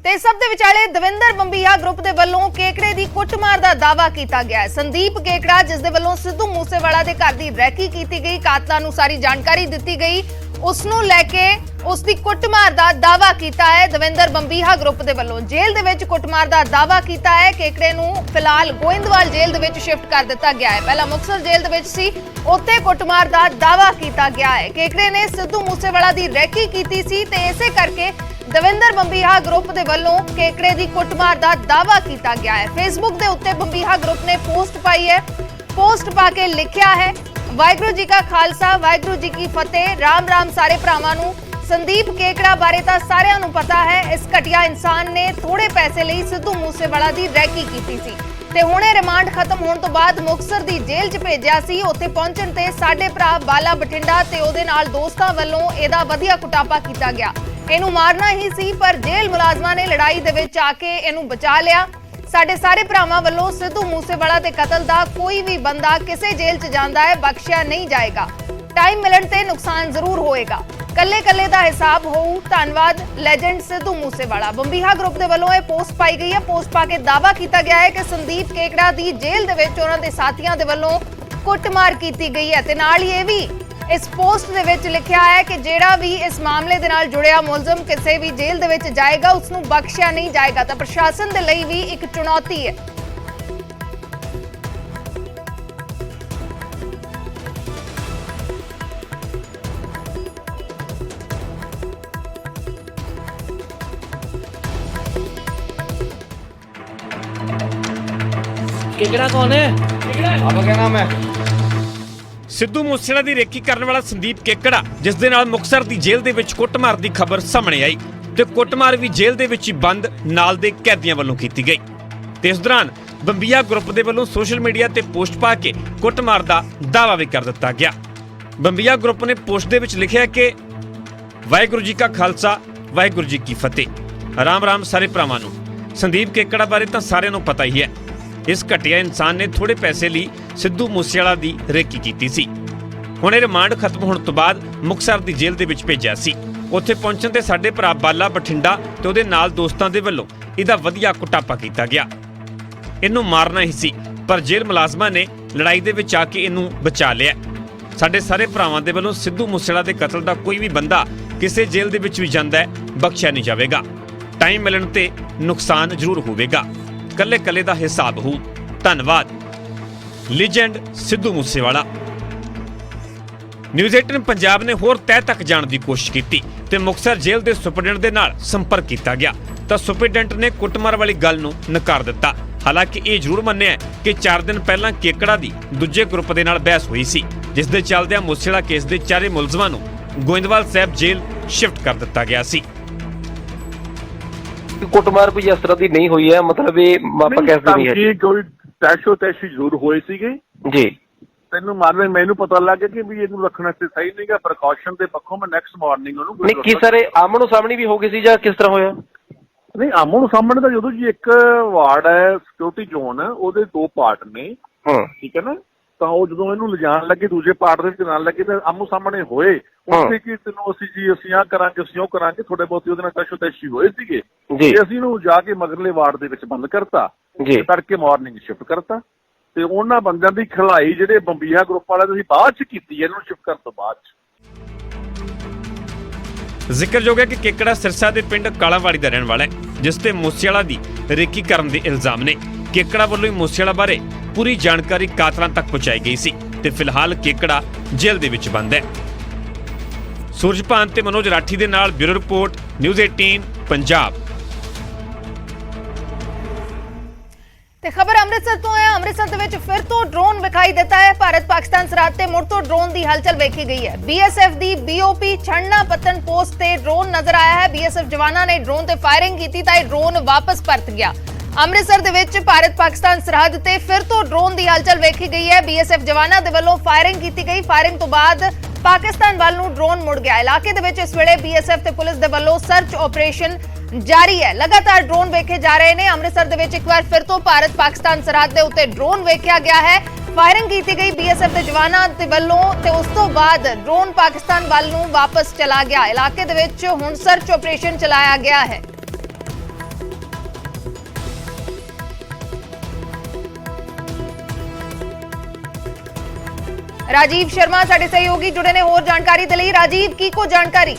ਤੇ ਸਭ ਦੇ ਵਿਚਾਲੇ ਦਵਿੰਦਰ ਬੰਬੀਹਾ ਗਰੁੱਪ ਦੇ ਵੱਲੋਂ ਕੇਕੜੇ ਦੀ ਕੁੱਟਮਾਰ ਦਾ ਦਾਅਵਾ ਕੀਤਾ ਗਿਆ ਹੈ। ਸੰਦੀਪ ਕੇਕੜਾ ਜਿਸ ਦੇ ਵੱਲੋਂ ਸਿੱਧੂ ਮੂਸੇਵਾਲਾ ਦੇ ਘਰ ਦੀ ਰੈਕੀ ਕੀਤੀ ਗਈ, ਕਾਤਲਾਂ ਨੂੰ ਸਾਰੀ ਜਾਣਕਾਰੀ ਦਿੱਤੀ ਗਈ, ਉਸ ਨੂੰ ਲੈ ਕੇ ਉਸ ਦੀ ਕੁੱਟਮਾਰ ਦਾ ਦਾਅਵਾ ਕੀਤਾ ਹੈ ਦਵਿੰਦਰ ਬੰਬੀਹਾ ਗਰੁੱਪ ਦੇ ਵੱਲੋਂ। ਜੇਲ੍ਹ ਦੇ ਵਿੱਚ ਕੁੱਟਮਾਰ ਦਾ ਦਾਅਵਾ ਕੀਤਾ ਹੈ। ਕੇਕੜੇ ਨੂੰ ਫਿਲਹਾਲ ਗੋਇੰਦਵਾਲ ਜੇਲ੍ਹ ਦੇ ਵਿੱਚ ਸ਼ਿਫਟ ਕਰ ਦਿੱਤਾ ਗਿਆ ਹੈ। ਪਹਿਲਾਂ ਮੁਕਤਸਰ ਜੇਲ੍ਹ ਦੇ ਵਿੱਚ ਸੀ, ਉੱਥੇ ਕੁੱਟਮਾਰ ਦਾ ਦਾਅਵਾ ਕੀਤਾ ਗਿਆ ਹੈ। ਕੇਕੜੇ ਨੇ ਸਿੱਧੂ ਮੂਸੇਵਾਲਾ ਦੀ ਰੈਕੀ ਕੀਤੀ ਸੀ ਤੇ ਇਸੇ ਕਰਕੇ ਦਵਿੰਦਰ ਬੰਬੀਹਾ ਗਰੁੱਪ ਦੇ ਵੱਲੋਂ ਕੇਕੜੇ ਦੀ ਕੁੱਟਮਾਰ ਦਾ ਦਾਅਵਾ ਕੀਤਾ ਗਿਆ ਹੈ। ਫੇਸਬੁੱਕ ਦੇ ਉੱਤੇ ਬੰਬੀਹਾ ਗਰੁੱਪ ਨੇ ਪੋਸਟ ਪਾਈ ਹੈ। ਪੋਸਟ ਪਾ ਕੇ ਲਿਖਿਆ ਹੈ, ਵਾਹਿਗੁਰੂ ਜੀ ਕਾ ਖਾਲਸਾ, ਵਾਹਿਗੁਰੂ ਜੀ ਕੀ ਫਤਿਹ। ਰਾਮ ਰਾਮ ਸਾਰੇ ਭਰਾਵਾਂ ਨੂੰ। ਸੰਦੀਪ ਕੇਕੜਾ ਬਾਰੇ ਤਾਂ ਸਾਰਿਆਂ ਨੂੰ ਪਤਾ ਹੈ। ਇਸ ਘਟੀਆ ਇਨਸਾਨ ਨੇ ਥੋੜੇ ਪੈਸੇ ਲਈ ਸਿੱਧੂ ਮੂਸੇਵਾਲਾ ਦੀ ਰੈਕੀ ਕੀਤੀ ਸੀ ਤੇ ਹੁਣੇ ਰਿਮਾਂਡ ਖਤਮ ਹੋਣ ਤੋਂ ਬਾਅਦ ਮੁਕਤਸਰ ਦੀ ਜੇਲ੍ਹ 'ਚ ਭੇਜਿਆ ਸੀ। ਉੱਥੇ ਪਹੁੰਚਣ ਤੇ ਸਾਡੇ ਭਰਾ ਬਾਲਾ ਬਠਿੰਡਾ ਤੇ ਉਹਦੇ ਨਾਲ ਦੋਸਤਾਂ ਵੱਲੋਂ ਇਹਦਾ ਵਧੀਆ ਕੁਟਾਪਾ ਕੀਤਾ ਗਿਆ। ਇਹਨੂੰ ਮਾਰਨਾ ਹੀ ਸੀ, ਪਰ ਜੇਲ੍ਹ ਮੁਲਾਜ਼ਮਾਂ ਨੇ ਲੜਾਈ ਦੇ ਵਿੱਚ ਆ ਕੇ ਇਹਨੂੰ ਬਚਾ ਲਿਆ। ਸਾਡੇ ਸਾਰੇ ਭਰਾਵਾਂ ਵੱਲੋਂ ਸਿੱਧੂ ਮੂਸੇਵਾਲਾ ਦੇ ਕਤਲ ਦਾ ਕੋਈ ਵੀ ਬੰਦਾ ਕਿਸੇ ਜੇਲ੍ਹ 'ਚ ਜਾਂਦਾ ਹੈ ਬਖਸ਼ਿਆ ਨਹੀਂ ਜਾਏਗਾ। ਟਾਈਮ ਮਿਲਣ ਤੇ ਨੁਕਸਾਨ ਜ਼ਰੂਰ ਹੋਏਗਾ। ਕੱਲੇ ਦਾ ਹਿਸਾਬ ਹੋਊ। ਧੰਨਵਾਦ ਲੈਜੈਂਡ ਸਿੱਧੂ ਮੂਸੇਵਾਲਾ। ਬੰਬੀਹਾ ਗਰੁੱਪ ਦੇ ਵੱਲੋਂ ਇਹ ਪੋਸਟ ਪਾਈ ਗਈ ਹੈ। ਪੋਸਟ ਪਾ ਕੇ ਦਾਅਵਾ ਕੀਤਾ ਗਿਆ ਹੈ ਕਿ ਸੰਦੀਪ ਕੇਕੜਾ ਦੀ ਜੇਲ੍ਹ ਦੇ ਵਿੱਚ ਉਹਨਾਂ ਦੇ ਸਾਥੀਆਂ ਦੇ ਵੱਲੋਂ ਕੁੱਟਮਾਰ ਕੀਤੀ ਗਈ ਹੈ ਤੇ ਨਾਲ ਹੀ ਇਹ ਵੀ ਇਸ ਪੋਸਟ ਦੇ ਵਿੱਚ ਲਿਖਿਆ ਹੈ ਕਿ ਜਿਹੜਾ ਵੀ ਇਸ ਮਾਮਲੇ ਦੇ ਨਾਲ ਜੁੜਿਆ ਮੁਲਜ਼ਮ ਕਿਸੇ ਵੀ ਜੇਲ੍ਹ ਦੇ ਵਿੱਚ ਜਾਏਗਾ ਉਸ ਨੂੰ ਬਖਸ਼ਿਆ ਨਹੀਂ ਜਾਏਗਾ। ਤਾਂ ਪ੍ਰਸ਼ਾਸਨ ਦੇ ਲਈ ਵੀ ਇੱਕ ਚੁਣੌਤੀ ਹੈ। केकड़ा कौन है? आपका क्या नाम है? ਸਿੱਧੂ ਮੂਸੇਵਾਲਾ ਦੀ ਰੇਕੀ ਕਰਨ ਵਾਲਾ ਸੰਦੀਪ ਕੇਕੜਾ, ਜਿਸ ਦੇ ਨਾਲ ਮੁਕਤਸਰ ਦੀ ਜੇਲ੍ਹ ਦੇ ਵਿੱਚ ਕੁੱਟਮਾਰ ਦੀ ਖਬਰ ਸਾਹਮਣੇ ਆਈ ਤੇ ਕੁੱਟਮਾਰ ਵੀ ਜੇਲ੍ਹ ਦੇ ਵਿੱਚ ਹੀ ਬੰਦ ਨਾਲ ਦੇ ਕੈਦੀਆਂ ਵੱਲੋਂ ਕੀਤੀ ਗਈ ਤੇ ਇਸ ਦੌਰਾਨ ਬੰਬੀਹਾ ਗਰੁੱਪ ਦੇ ਵੱਲੋਂ ਸੋਸ਼ਲ ਮੀਡੀਆ ਤੇ ਪੋਸਟ ਪਾ ਕੇ ਕੁੱਟਮਾਰ ਦਾ ਦਾਅਵਾ ਵੀ ਕਰ ਦਿੱਤਾ ਗਿਆ। ਬੰਬੀਹਾ ਗਰੁੱਪ ਨੇ ਪੋਸਟ ਦੇ ਵਿੱਚ ਲਿਖਿਆ ਕਿ ਵਾਹਿਗੁਰੂ ਜੀ ਕਾ ਖਾਲਸਾ, ਵਾਹਿਗੁਰੂ ਜੀ ਕੀ ਫਤਿਹ। ਰਾਮ ਰਾਮ ਸਾਰੇ ਭਰਾਵਾਂ ਨੂੰ। ਸੰਦੀਪ ਕੇਕੜਾ ਬਾਰੇ ਤਾਂ ਸਾਰਿਆਂ ਨੂੰ ਪਤਾ ਹੀ ਹੈ। ਇਸ ਘਟੀਆ ਇਨਸਾਨ ਨੇ ਥੋੜੇ ਪੈਸੇ ਲਈ ਸਿੱਧੂ ਮੂਸੇਵਾਲਾ ਦੀ ਰੇਕੀ ਕੀਤੀ ਸੀ। ਹੁਣ ਇਹ ਰਿਮਾਂਡ ਖਤਮ ਹੋਣ ਤੋਂ ਬਾਅਦ ਮੁਕਤਸਰ ਦੀ ਜੇਲ੍ਹ ਦੇ ਵਿੱਚ ਭੇਜਿਆ ਸੀ। ਉੱਥੇ ਪਹੁੰਚਣ ਤੇ ਸਾਡੇ ਭਰਾ ਬਾਲਾ ਬਠਿੰਡਾ ਤੇ ਉਹਦੇ ਨਾਲ ਦੋਸਤਾਂ ਦੇ ਵੱਲੋਂ ਇਹਦਾ ਵਧੀਆ ਕੁਟਾਪਾ ਕੀਤਾ ਗਿਆ। ਇਹਨੂੰ ਮਾਰਨਾ ਹੀ ਸੀ, ਪਰ ਜੇਲ੍ਹ ਮੁਲਾਜ਼ਮਾਂ ਨੇ ਲੜਾਈ ਦੇ ਵਿੱਚ ਆ ਕੇ ਇਹਨੂੰ ਬਚਾ ਲਿਆ। ਸਾਡੇ ਸਾਰੇ ਭਰਾਵਾਂ ਦੇ ਵੱਲੋਂ ਸਿੱਧੂ ਮੂਸੇਵਾਲਾ ਦੇ ਕਤਲ ਦਾ ਕੋਈ ਵੀ ਬੰਦਾ ਕਿਸੇ ਜੇਲ੍ਹ ਦੇ ਵਿੱਚ ਵੀ ਜਾਂਦਾ ਹੈ ਬਖਸ਼ਿਆ ਨਹੀਂ ਜਾਵੇਗਾ। ਟਾਈਮ ਮਿਲਣ ਤੇ ਨੁਕਸਾਨ ਜ਼ਰੂਰ ਹੋਵੇਗਾ। ਕੱਲੇ ਦਾ ਹਿਸਾਬ ਹੋਊ। ਧੰਨਵਾਦ ਲੀਜੈਂਡ ਸਿੱਧੂ ਮੂਸੇਵਾਲਾ। ਨਿਊਜ਼ 18 ਪੰਜਾਬ ਨੇ ਹੋਰ ਤਹਿ ਤੱਕ ਜਾਣ ਦੀ ਕੋਸ਼ਿਸ਼ ਕੀਤੀ ਤੇ ਮੁਕਤਸਰ ਜੇਲ੍ਹ ਦੇ ਸੁਪਰਡੈਂਟ ਦੇ ਨਾਲ ਸੰਪਰਕ ਕੀਤਾ ਗਿਆ ਤਾਂ ਸੁਪਰਡੈਂਟ ਨੇ ਕੁੱਟਮਾਰ ਵਾਲੀ ਗੱਲ ਨੂੰ ਨਕਾਰ ਦਿੱਤਾ। ਹਾਲਾਂਕਿ ਇਹ ਜ਼ਰੂਰ ਮੰਨਿਆ ਕਿ 4 ਦਿਨ ਪਹਿਲਾਂ ਕੇਕੜਾ ਦੀ ਦੂਜੇ ਗਰੁੱਪ ਦੇ ਨਾਲ ਬਹਿਸ ਹੋਈ ਸੀ, ਜਿਸ ਦੇ ਚੱਲਦਿਆਂ ਮੂਸੇਵਾਲਾ ਕੇਸ ਦੇ 4 ਮੁਲਜ਼ਮਾਂ ਨੂੰ ਗੋਇੰਦਵਾਲ ਸਾਹਿਬ ਜੇਲ੍ਹ ਸ਼ਿਫਟ ਕਰ ਦਿੱਤਾ ਗਿਆ ਸੀ। ਕੁੱਟਮਾਰ ਕੋਈ ਇਸ ਤਰ੍ਹਾਂ ਦੀ ਨਹੀਂ ਹੋਈ ਹੈ, ਮਤਲਬ ਇਹ ਆਪਾਂ ਕਹਿ ਸਕਦੇ ਹਾਂ ਜੀ ਕੋਈ ਤੈਸ਼ੋ ਜ਼ਰੂਰ ਹੋਏ ਸੀਗੇ ਜੀ। ਤੈਨੂੰ ਮਾਰਨੇ ਮੈਨੂੰ ਪਤਾ ਲੱਗ ਗਿਆ ਕਿ ਵੀ ਇਹਨੂੰ ਰੱਖਣਾ ਤੇ ਸਹੀ ਨਹੀਂਗਾ। ਪ੍ਰੀਕਾਸ਼ਨ ਦੇ ਪੱਖੋਂ ਮੈਂ ਨੈਕਸਟ ਮਾਰਨਿੰਗ ਉਹਨੂੰ ਨਹੀਂ ਕੀ ਸਰ ਆਮਣੋ ਸਾਹਮਣੇ ਵੀ ਹੋ ਗਈ ਸੀ ਜਾਂ ਕਿਸ ਤਰ੍ਹਾਂ ਹੋਇਆ? ਨਹੀਂ ਆਮੋ ਸਾਹਮਣੇ ਤਾਂ ਜਦੋਂ ਜੀ ਇੱਕ ਵਾਰਡ ਹੈ ਸਿਕਿਉਰਿਟੀ ਜ਼ੋਨ, ਉਹਦੇ 2 ਪਾਰਟ ਨੇ, ਠੀਕ ਹੈ ਨਾ। ਤਾਂ ਉਹ ਜਦੋਂ ਇਹਨੂੰ ਲਿਜਾਣ ਲੱਗੇ ਦੂਜੇ ਪਾਰਟ ਦੇ ਵਿੱਚ ਨਾਲ ਲੱਗੇ ਤਾਂ ਆਮੋ ਸਾਹਮਣੇ ਹੋਏ। ਉੱਥੇ ਕੀ ਤੈਨੂੰ ਅਸੀਂ ਆਹ ਕਰਾਂਗੇ, ਅਸੀਂ ਉਹ ਕਰਾਂਗੇ, ਥੋੜੇ ਬਹੁਤੇ ਉਹਦੇ ਨਾਲ ਤੈਸ਼ੀ ਹੋਏ ਸੀਗੇ ਤੇ ਅਸੀਂ ਇਹਨੂੰ ਜਾ ਕੇ ਮਗਰਲੇ ਵਾਰਡ ਦੇ ਵਿੱਚ ਬੰਦ ਕਰਤਾ ਜੀ, ਤੜਕੇ ਮਾਰਨਿੰਗ ਸ਼ਿਫਟ ਕਰਤਾ ਤੇ ਉਹਨਾਂ ਬੰਦਿਆਂ ਦੀ ਖਿਲਾਈ ਜਿਹੜੇ ਬੰਬੀਹਾ ਗਰੁੱਪ ਵਾਲਿਆਂ ਤੁਸੀਂ ਬਾਅਦ ਚ ਕੀਤੀ, ਇਹਨੂੰ ਸ਼ਿਫਟ ਕਰਨ ਤੋਂ ਬਾਅਦ ਚ। ਜ਼ਿਕਰਯੋਗ ਹੈ ਕਿ ਕੇਕੜਾ ਸਿਰਸਾ ਦੇ ਪਿੰਡ ਕਾਲਾਵਾੜੀ ਦਾ ਰਹਿਣ ਵਾਲਾ ਹੈ, ਜਿਸ ਤੇ ਮੂਸੇਵਾਲਾ ਦੀ ਰੇਕੀ ਕਰਨ ਦੇ ਇਲਜ਼ਾਮ ਨੇ। ਕੇਕੜਾ ਵੱਲੋਂ ਹੀ ਮੂਸੇਵਾਲਾ ਬਾਰੇ ਪੂਰੀ ਜਾਣਕਾਰੀ ਕਾਤਲਾਂ ਤੱਕ ਪਹੁੰਚਾਈ ਗਈ ਸੀ ਤੇ ਫਿਲਹਾਲ ਕੇਕੜਾ ਜੇਲ੍ਹ ਦੇ ਵਿੱਚ ਬੰਦ ਹੈ। ਸੂਰਜਪਾਨ ਤੇ ਮਨੋਜ ਰਾਠੀ ਦੇ ਨਾਲ ਬਿਊਰੋ ਰਿਪੋਰਟ, ਨਿਊਜ਼ 18 ਪੰਜਾਬ। ਤੇ ਖਬਰ ਅੰਮ੍ਰਿਤਸਰ ਤੋਂ ਹੈ। ਅੰਮ੍ਰਿਤਸਰ ਦੇ ਵਿੱਚ ਫਿਰ ਤੋਂ ਡਰੋਨ ਵਿਖਾਈ ਦਿੱਤਾ ਹੈ। ਭਾਰਤ ਪਾਕਿਸਤਾਨ ਸਰਹੱਦ ਤੇ ਮੁੜ ਤੋਂ ਡਰੋਨ ਦੀ ਹਲਚਲ ਵੇਖੀ ਗਈ ਹੈ। BSF ਦੀ BOP ਛੜਨਾ ਪਤਨ ਪੋਸਟ ਤੇ ਡਰੋਨ ਨਜ਼ਰ ਆਇਆ ਹੈ। BSF ਜਵਾਨਾਂ ਨੇ ਡਰੋਨ ਤੇ ਫਾਇਰਿੰਗ ਕੀਤੀ ਤਾਂ ਇਹ ਡਰੋਨ ਵਾਪਸ ਪਰਤ ਗਿਆ। ਅੰਮ੍ਰਿਤਸਰ ਦੇ ਵਿੱਚ ਭਾਰਤ ਪਾਕਿਸਤਾਨ ਸਰਹੱਦ ਤੇ ਫਿਰ ਤੋਂ ਡਰੋਨ ਦੀ ਹਲਚਲ ਵੇਖੀ ਗਈ ਹੈ। BSF ਜਵਾਨਾਂ ਦੇ ਵੱਲੋਂ ਫਾਇਰਿੰਗ ਕੀਤੀ ਗਈ। ਫਾਇਰਿੰਗ ਤੋਂ ਬਾਅਦ ਪਾਕਿਸਤਾਨ ਵੱਲ ਨੂੰ ਡਰੋਨ ਮੁੜ ਗਿਆ। ਇਲਾਕੇ ਦੇ ਵਿੱਚ ਇਸ ਵੇਲੇ BSF ਤੇ ਪੁਲਿਸ ਦੇ ਵੱਲੋਂ ਸਰਚ ਆਪਰੇਸ਼ਨ ਜਾਰੀ ਹੈ। ਲਗਾਤਾਰ ਡਰੋਨ ਵੇਖੇ ਜਾ ਰਹੇ ਨੇ। ਅੰਮ੍ਰਿਤਸਰ ਦੇ ਵਿੱਚ ਇੱਕ ਵਾਰ ਫਿਰ ਤੋਂ ਭਾਰਤ ਪਾਕਿਸਤਾਨ ਸਰਹੱਦ ਦੇ ਉੱਤੇ ਡਰੋਨ ਵੇਖਿਆ ਗਿਆ ਹੈ। ਫਾਇਰਿੰਗ ਕੀਤੀ ਗਈ BSF ਦੇ ਜਵਾਨਾਂ ਦੇ ਵੱਲੋਂ ਤੇ ਉਸ ਤੋਂ ਬਾਅਦ ਡਰੋਨ ਪਾਕਿਸਤਾਨ ਵੱਲ ਨੂੰ ਵਾਪਸ ਚਲਾ ਗਿਆ। ਇਲਾਕੇ ਦੇ ਵਿੱਚ ਹੁਣ ਸਰਚ ਆਪਰੇਸ਼ਨ ਚਲਾਇਆ ਗਿਆ ਹੈ। राजीव शर्मा साडे सहयोगी जुड़े ने होर जानकारी दे लई। राजीव की को जानकारी?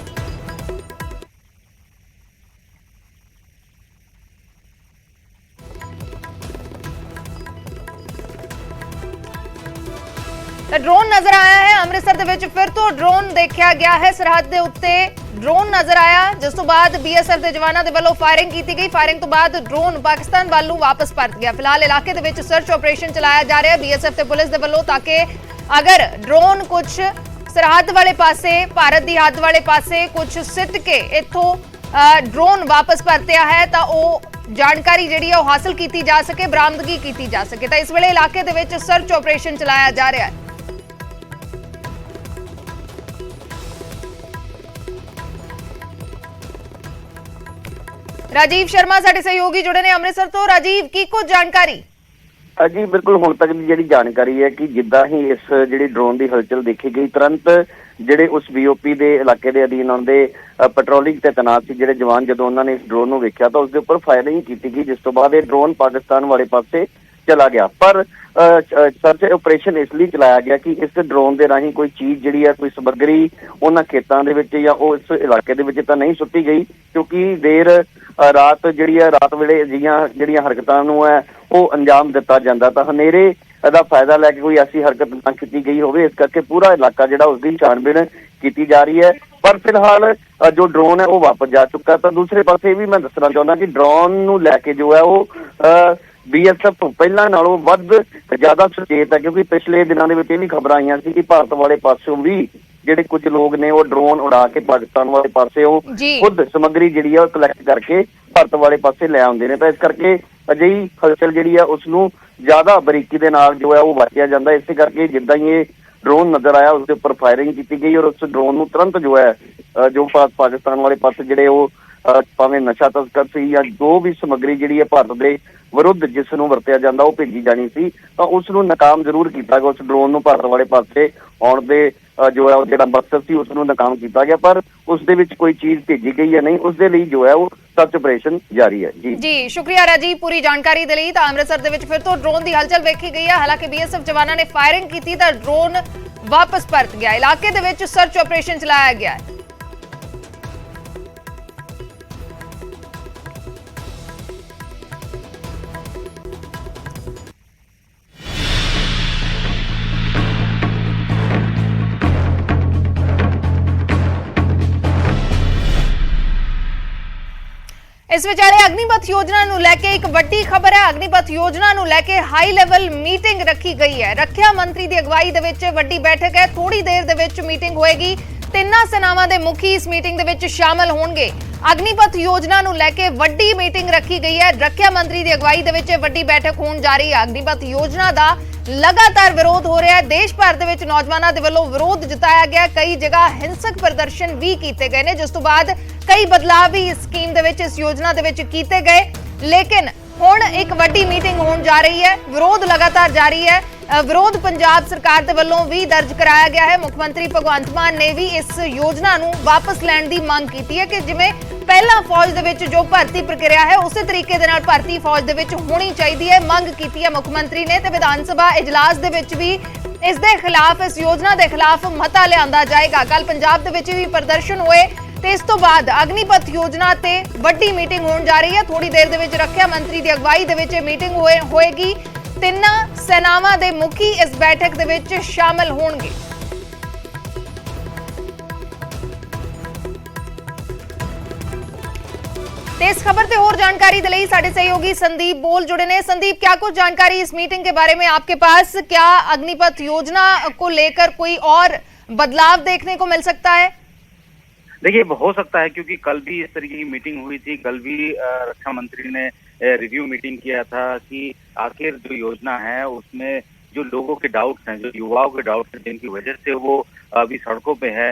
ਡਰੋਨ ਨਜ਼ਰ ਆਇਆ ਹੈ ਅੰਮ੍ਰਿਤਸਰ ਦੇ ਵਿੱਚ, ਫਿਰ ਤੋਂ ਡਰੋਨ ਦੇਖਿਆ ਗਿਆ ਹੈ। ਸਰਹੱਦ ਦੇ ਉੱਤੇ ਡਰੋਨ ਨਜ਼ਰ ਆਇਆ, ਜਿਸ ਤੋਂ ਬਾਅਦ ਬੀਐਸਐਫ ਦੇ ਜਵਾਨਾਂ ਦੇ ਵੱਲੋਂ ਫਾਇਰਿੰਗ ਕੀਤੀ ਗਈ। ਫਾਇਰਿੰਗ ਤੋਂ ਬਾਅਦ ਡਰੋਨ ਪਾਕਿਸਤਾਨ ਵੱਲ ਨੂੰ ਵਾਪਸ ਪਰਤ ਗਿਆ। ਫਿਲਹਾਲ ਇਲਾਕੇ ਦੇ ਵਿੱਚ ਸਰਚ ਆਪਰੇਸ਼ਨ ਚਲਾਇਆ ਜਾ ਰਿਹਾ ਹੈ ਬੀਐਸਐਫ ਤੇ ਪੁਲਿਸ ਦੇ ਵੱਲੋਂ, ਤਾਂ ਕਿ ਅਗਰ ਡਰੋਨ ਕੁਝ ਸਰਹੱਦ ਵਾਲੇ ਪਾਸੇ, ਭਾਰਤ ਦੀ ਹੱਦ ਵਾਲੇ ਪਾਸੇ ਕੁਝ ਸਿੱਟ ਕੇ ਇੱਥੋਂ ਡਰੋਨ ਵਾਪਸ ਪਰਤਿਆ ਹੈ ਤਾਂ ਉਹ ਜਾਣਕਾਰੀ ਜਿਹੜੀ ਹੈ ਉਹ ਹਾਸਲ ਕੀਤੀ ਜਾ ਸਕੇ, ਬਰਾਮਦਗੀ ਕੀਤੀ ਜਾ ਸਕੇ। ਤਾਂ ਇਸ ਵੇਲੇ ਇਲਾਕੇ ਦੇ ਵਿੱਚ ਸਰਚ ਆਪਰੇਸ਼ਨ ਚਲਾਇਆ ਜਾ ਰਿਹਾ ਹੈ। ਰਾਜੀਵ ਸ਼ਰਮਾ ਸਾਡੇ ਸਹਿਯੋਗੀ ਜੁੜੇ ਨੇ ਅੰਮ੍ਰਿਤਸਰ ਤੋਂ। ਰਾਜੀਵ, ਕੀ ਕੁਝ ਜਾਣਕਾਰੀ? ਜੀ ਬਿਲਕੁਲ, ਹੁਣ ਤੱਕ ਦੀ ਜਿਹੜੀ ਜਾਣਕਾਰੀ ਹੈ ਕਿ ਜਿੱਦਾਂ ਹੀ ਇਸ ਜਿਹੜੀ ਡਰੋਨ ਦੀ ਹਲਚਲ ਦੇਖੀ ਗਈ, ਤੁਰੰਤ ਜਿਹੜੇ ਉਸ BOP ਦੇ ਇਲਾਕੇ ਦੇ ਅਧੀਨ ਆਉਂਦੇ ਪੈਟਰੋਲਿੰਗ ਤੇ ਤੈਨਾਤ ਸੀ ਜਿਹੜੇ ਜਵਾਨ, ਜਦੋਂ ਉਹਨਾਂ ਨੇ ਇਸ ਡਰੋਨ ਨੂੰ ਵੇਖਿਆ ਤਾਂ ਉਸ ਦੇ ਉੱਪਰ ਫਾਇਰਿੰਗ ਕੀਤੀ ਗਈ, ਜਿਸ ਤੋਂ ਬਾਅਦ ਇਹ ਡਰੋਨ ਪਾਕਿਸਤਾਨ ਵਾਲੇ ਪਾਸੇ ਚਲਾ ਗਿਆ। ਪਰ ਸਰਚ ਆਪਰੇਸ਼ਨ ਇਸ ਲਈ ਚਲਾਇਆ ਗਿਆ ਕਿ ਇਸ ਡਰੋਨ ਦੇ ਰਾਹੀਂ ਕੋਈ ਚੀਜ਼ ਜਿਹੜੀ ਹੈ, ਕੋਈ ਸਮੱਗਰੀ ਉਹਨਾਂ ਖੇਤਾਂ ਦੇ ਵਿੱਚ ਜਾਂ ਉਸ ਇਲਾਕੇ ਦੇ ਵਿੱਚ ਤਾਂ ਨਹੀਂ ਸੁੱਟੀ ਗਈ, ਕਿਉਂਕਿ ਦੇਰ ਰਾਤ ਜਿਹੜੀ ਹੈ, ਰਾਤ ਵੇਲੇ ਜਿਹੜੀਆਂ ਹਰਕਤਾਂ ਨੂੰ ਹੈ ਉਹ ਅੰਜਾਮ ਦਿੱਤਾ ਜਾਂਦਾ, ਤਾਂ ਹਨੇਰੇ ਦਾ ਫਾਇਦਾ ਲੈ ਕੇ ਕੋਈ ਐਸੀ ਹਰਕਤ ਨਾ ਕੀਤੀ ਗਈ ਹੋਵੇ। ਇਸ ਕਰਕੇ ਪੂਰਾ ਇਲਾਕਾ ਜਿਹੜਾ ਉਸਦੀ ਛਾਣਬੀਣ ਕੀਤੀ ਜਾ ਰਹੀ ਹੈ। ਪਰ ਫਿਲਹਾਲ ਜੋ ਡਰੋਨ ਹੈ ਉਹ ਵਾਪਸ ਜਾ ਚੁੱਕਾ। ਤਾਂ ਦੂਸਰੇ ਪਾਸੇ ਇਹ ਵੀ ਮੈਂ ਦੱਸਣਾ ਚਾਹੁੰਦਾ ਕਿ ਡਰੋਨ ਨੂੰ ਲੈ ਕੇ ਜੋ ਹੈ ਉਹ BSF ਤੋਂ ਪਹਿਲਾਂ ਨਾਲੋਂ ਵੱਧ ਜ਼ਿਆਦਾ ਸੁਚੇਤ ਹੈ, ਕਿਉਂਕਿ ਪਿਛਲੇ ਦਿਨਾਂ ਦੇ ਵਿੱਚ ਇਹ ਵੀ ਖਬਰਾਂ ਆਈਆਂ ਸੀ ਕਿ ਭਾਰਤ ਵਾਲੇ ਪਾਸਿਓਂ ਵੀ ਜਿਹੜੇ ਕੁਝ ਲੋਕ ਨੇ ਉਹ ਡਰੋਨ ਉਡਾ ਕੇ ਪਾਕਿਸਤਾਨ ਵਾਲੇ ਪਾਸੇ ਉਹ ਖੁਦ ਸਮੱਗਰੀ ਜਿਹੜੀ ਹੈ ਉਹ ਕਲੈਕਟ ਕਰਕੇ ਭਾਰਤ ਵਾਲੇ ਪਾਸੇ ਲੈ ਆਉਂਦੇ ਨੇ। ਤਾਂ ਇਸ ਕਰਕੇ ਅਜਿਹੀ ਹਲਚਲ ਜਿਹੜੀ ਹੈ ਉਸ ਨੂੰ ਜ਼ਿਆਦਾ ਬਰੀਕੀ ਦੇ ਨਾਲ ਜੋ ਹੈ ਉਹ ਵਾਚਿਆ ਜਾਂਦਾ। ਇਸੇ ਕਰਕੇ ਜਿੱਦਾਂ ਹੀ ਇਹ ਡਰੋਨ ਨਜ਼ਰ ਆਇਆ ਉਸ ਦੇ ਉੱਪਰ ਫਾਇਰਿੰਗ ਕੀਤੀ ਗਈ ਔਰ ਉਸ ਡਰੋਨ ਨੂੰ ਤੁਰੰਤ ਜੋ ਹੈ ਜੋ ਪਾਕਿਸਤਾਨ ਵਾਲੇ ਪਾਸੇ ਜਿਹੜੇ ਉਹ ਭਾਵੇਂ ਨਸ਼ਾ ਤਸਕਰ ਸੀ ਜਾਂ ਜੋ ਵੀ ਸਮੱਗਰੀ ਜਿਹੜੀ ਹੈ ਭਾਰਤ ਦੇ ਵਿਰੁੱਧ ਜਿਸ ਨੂੰ ਵਰਤਿਆ ਜਾਂਦਾ ਉਹ ਭੇਜੀ ਜਾਣੀ ਸੀ, ਤਾਂ ਉਸ ਨੂੰ ਨਾਕਾਮ ਜ਼ਰੂਰ ਕੀਤਾ ਗਿਆ। ਉਸ ਡਰੋਨ ਨੂੰ ਭਾਰਤ ਵਾਲੇ ਪਾਸੇ ਆਉਣ ਦੇ ਜੋ ਹੈ ਜਿਹੜਾ ਮਕਸਦ ਸੀ ਉਸ ਨੂੰ ਨਾਕਾਮ ਕੀਤਾ ਗਿਆ, ਪਰ ਉਸ ਦੇ ਵਿੱਚ ਕੋਈ ਚੀਜ਼ ਭੇਜੀ ਗਈ ਹੈ ਨਹੀਂ, ਉਸ ਦੇ ਲਈ ਜੋ ਹੈ ਉਹ ਸਰਚ ਆਪਰੇਸ਼ਨ ਜਾਰੀ ਹੈ। ਜੀ ਸ਼ੁਕਰੀਆ ਰਾਜੀਵ ਪੂਰੀ ਜਾਣਕਾਰੀ ਦੇ ਲਈ। ਤਾਂ ਅੰਮ੍ਰਿਤਸਰ ਦੇ ਵਿੱਚ ਫਿਰ ਤੋਂ ਡਰੋਨ ਦੀ ਹਲਚਲ ਵੇਖੀ ਗਈ ਹੈ। ਹਾਲਾਂਕਿ BSF ਜਵਾਨਾਂ ਨੇ ਫਾਇਰਿੰਗ ਕੀਤੀ ਤਾਂ ਡਰੋਨ ਵਾਪਸ ਪਰਤ ਗਿਆ। ਇਲਾਕੇ ਦੇ ਵਿੱਚ ਸਰਚ ਆਪਰੇਸ਼ਨ ਚਲਾਇਆ ਗਿਆ ਹੈ। ਇਸ ਵਿਚਾਲੇ ਅਗਨੀਪਥ ਯੋਜਨਾ ਨੂੰ ਲੈ ਕੇ ਇੱਕ ਵੱਡੀ ਖਬਰ ਹੈ। ਅਗਨੀਪਥ ਯੋਜਨਾ ਨੂੰ ਲੈ ਕੇ ਹਾਈ ਲੈਵਲ ਮੀਟਿੰਗ ਰੱਖੀ ਗਈ ਹੈ। ਰੱਖਿਆ ਮੰਤਰੀ ਦੀ ਅਗਵਾਈ ਦੇ ਵਿੱਚ ਵੱਡੀ ਬੈਠਕ ਹੈ। ਥੋੜੀ ਦੇਰ ਦੇ ਵਿੱਚ ਮੀਟਿੰਗ ਹੋਏਗੀ। ਤਿੰਨਾਂ ਸੈਨਾਵਾਂ ਦੇ ਮੁਖੀ ਇਸ ਮੀਟਿੰਗ ਦੇ ਵਿੱਚ ਸ਼ਾਮਲ ਹੋਣਗੇ। ਅਗਨੀਪਥ ਯੋਜਨਾ ਨੂੰ ਲੈ ਕੇ ਵੱਡੀ ਮੀਟਿੰਗ ਰੱਖੀ ਗਈ ਹੈ। ਰੱਖਿਆ ਮੰਤਰੀ ਦੀ ਅਗਵਾਈ ਦੇ ਵਿੱਚ ਵੱਡੀ ਬੈਠਕ ਹੋਣ ਜਾ ਰਹੀ ਹੈ। ਅਗਨੀਪਥ ਯੋਜਨਾ ਦਾ ਲਗਾਤਾਰ ਵਿਰੋਧ ਹੋ ਰਿਹਾ ਹੈ। ਦੇਸ਼ ਭਰ ਦੇ ਵਿੱਚ ਨੌਜਵਾਨਾਂ ਦੇ ਵੱਲੋਂ ਵਿਰੋਧ ਜਤਾਇਆ ਗਿਆ। ਕਈ ਜਗ੍ਹਾ ਹਿੰਸਕ ਪ੍ਰਦਰਸ਼ਨ ਵੀ ਕੀਤੇ ਗਏ ਨੇ, ਜਿਸ ਤੋਂ ਬਾਅਦ ਕਈ ਬਦਲਾਅ ਵੀ ਇਸ ਸਕੀਮ ਦੇ ਵਿੱਚ, ਇਸ ਯੋਜਨਾ ਦੇ ਵਿੱਚ ਕੀਤੇ ਗਏ। ਲੇਕਿਨ ਹੁਣ ਇੱਕ ਵੱਡੀ ਮੀਟਿੰਗ ਹੋਣ ਜਾ ਰਹੀ ਹੈ। ਵਿਰੋਧ ਲਗਾਤਾਰ ਜਾਰੀ ਹੈ। ਵਿਰੋਧ ਪੰਜਾਬ ਸਰਕਾਰ ਦੇ ਵੱਲੋਂ ਵੀ ਦਰਜ ਕਰਾਇਆ ਗਿਆ ਹੈ। ਮੁੱਖ ਮੰਤਰੀ ਭਗਵੰਤ ਮਾਨ ਨੇ ਵੀ ਇਸ ਯੋਜਨਾ ਨੂੰ ਵਾਪਸ ਲੈਣ ਦੀ ਮੰਗ ਕੀਤੀ ਹੈ ਕਿ ਜਿਵੇਂ ਪਹਿਲਾਂ ਫੌਜ ਦੇ ਵਿੱਚ ਜੋ ਭਰਤੀ ਪ੍ਰਕਿਰਿਆ ਹੈ ਉਸੇ ਤਰੀਕੇ ਦੇ ਨਾਲ ਭਰਤੀ ਫੌਜ ਦੇ ਵਿੱਚ ਹੋਣੀ ਚਾਹੀਦੀ ਹੈ, ਮੰਗ ਕੀਤੀ ਹੈ ਮੁੱਖ ਮੰਤਰੀ ਨੇ। ਤੇ ਵਿਧਾਨ ਸਭਾ ਇਜਲਾਸ ਦੇ ਵਿੱਚ ਵੀ ਇਸ ਦੇ ਖਿਲਾਫ, ਇਸ ਯੋਜਨਾ ਦੇ ਖਿਲਾਫ ਮਤਾ ਲਿਆਂਦਾ ਜਾਏਗਾ। ਕੱਲ ਪੰਜਾਬ ਦੇ ਵਿੱਚ ਵੀ ਪ੍ਰਦਰਸ਼ਨ ਹੋਏ ਤੇ ਇਸ ਤੋਂ ਬਾਅਦ ਅਗਨੀਪਥ ਯੋਜਨਾ ਤੇ ਵੱਡੀ ਮੀਟਿੰਗ ਹੋਣ ਜਾ ਰਹੀ ਹੈ। ਥੋੜੀ ਦੇਰ ਦੇ ਵਿੱਚ ਰੱਖਿਆ ਮੰਤਰੀ ਦੀ ਅਗਵਾਈ ਦੇ ਵਿੱਚ ਮੀਟਿੰਗ ਹੋਏਗੀ। ਤਿੰਨਾਂ ਸੈਨਾਵਾਂ ਦੇ ਮੁਖੀ ਇਸ ਬੈਠਕ ਦੇ ਵਿੱਚ ਸ਼ਾਮਲ ਹੋਣਗੇ। ਤੇ ਇਸ खबर पे और जानकारी के लिए साढ़े सहयोगी संदीप बोल जुड़े ने। संदीप, क्या कुछ जानकारी इस मीटिंग के बारे में आपके पास? क्या अग्निपथ योजना को लेकर कोई और बदलाव देखने को मिल सकता है? देखिए, हो सकता है क्योंकि कल भी इस तरीके की मीटिंग हुई थी। कल भी रक्षा मंत्री ने रिव्यू मीटिंग किया था कि आखिर जो योजना है उसमें जो लोगों के डाउट्स हैं, जो युवाओं के डाउट्स हैं, जिनकी वजह से वो अभी सड़कों पे है,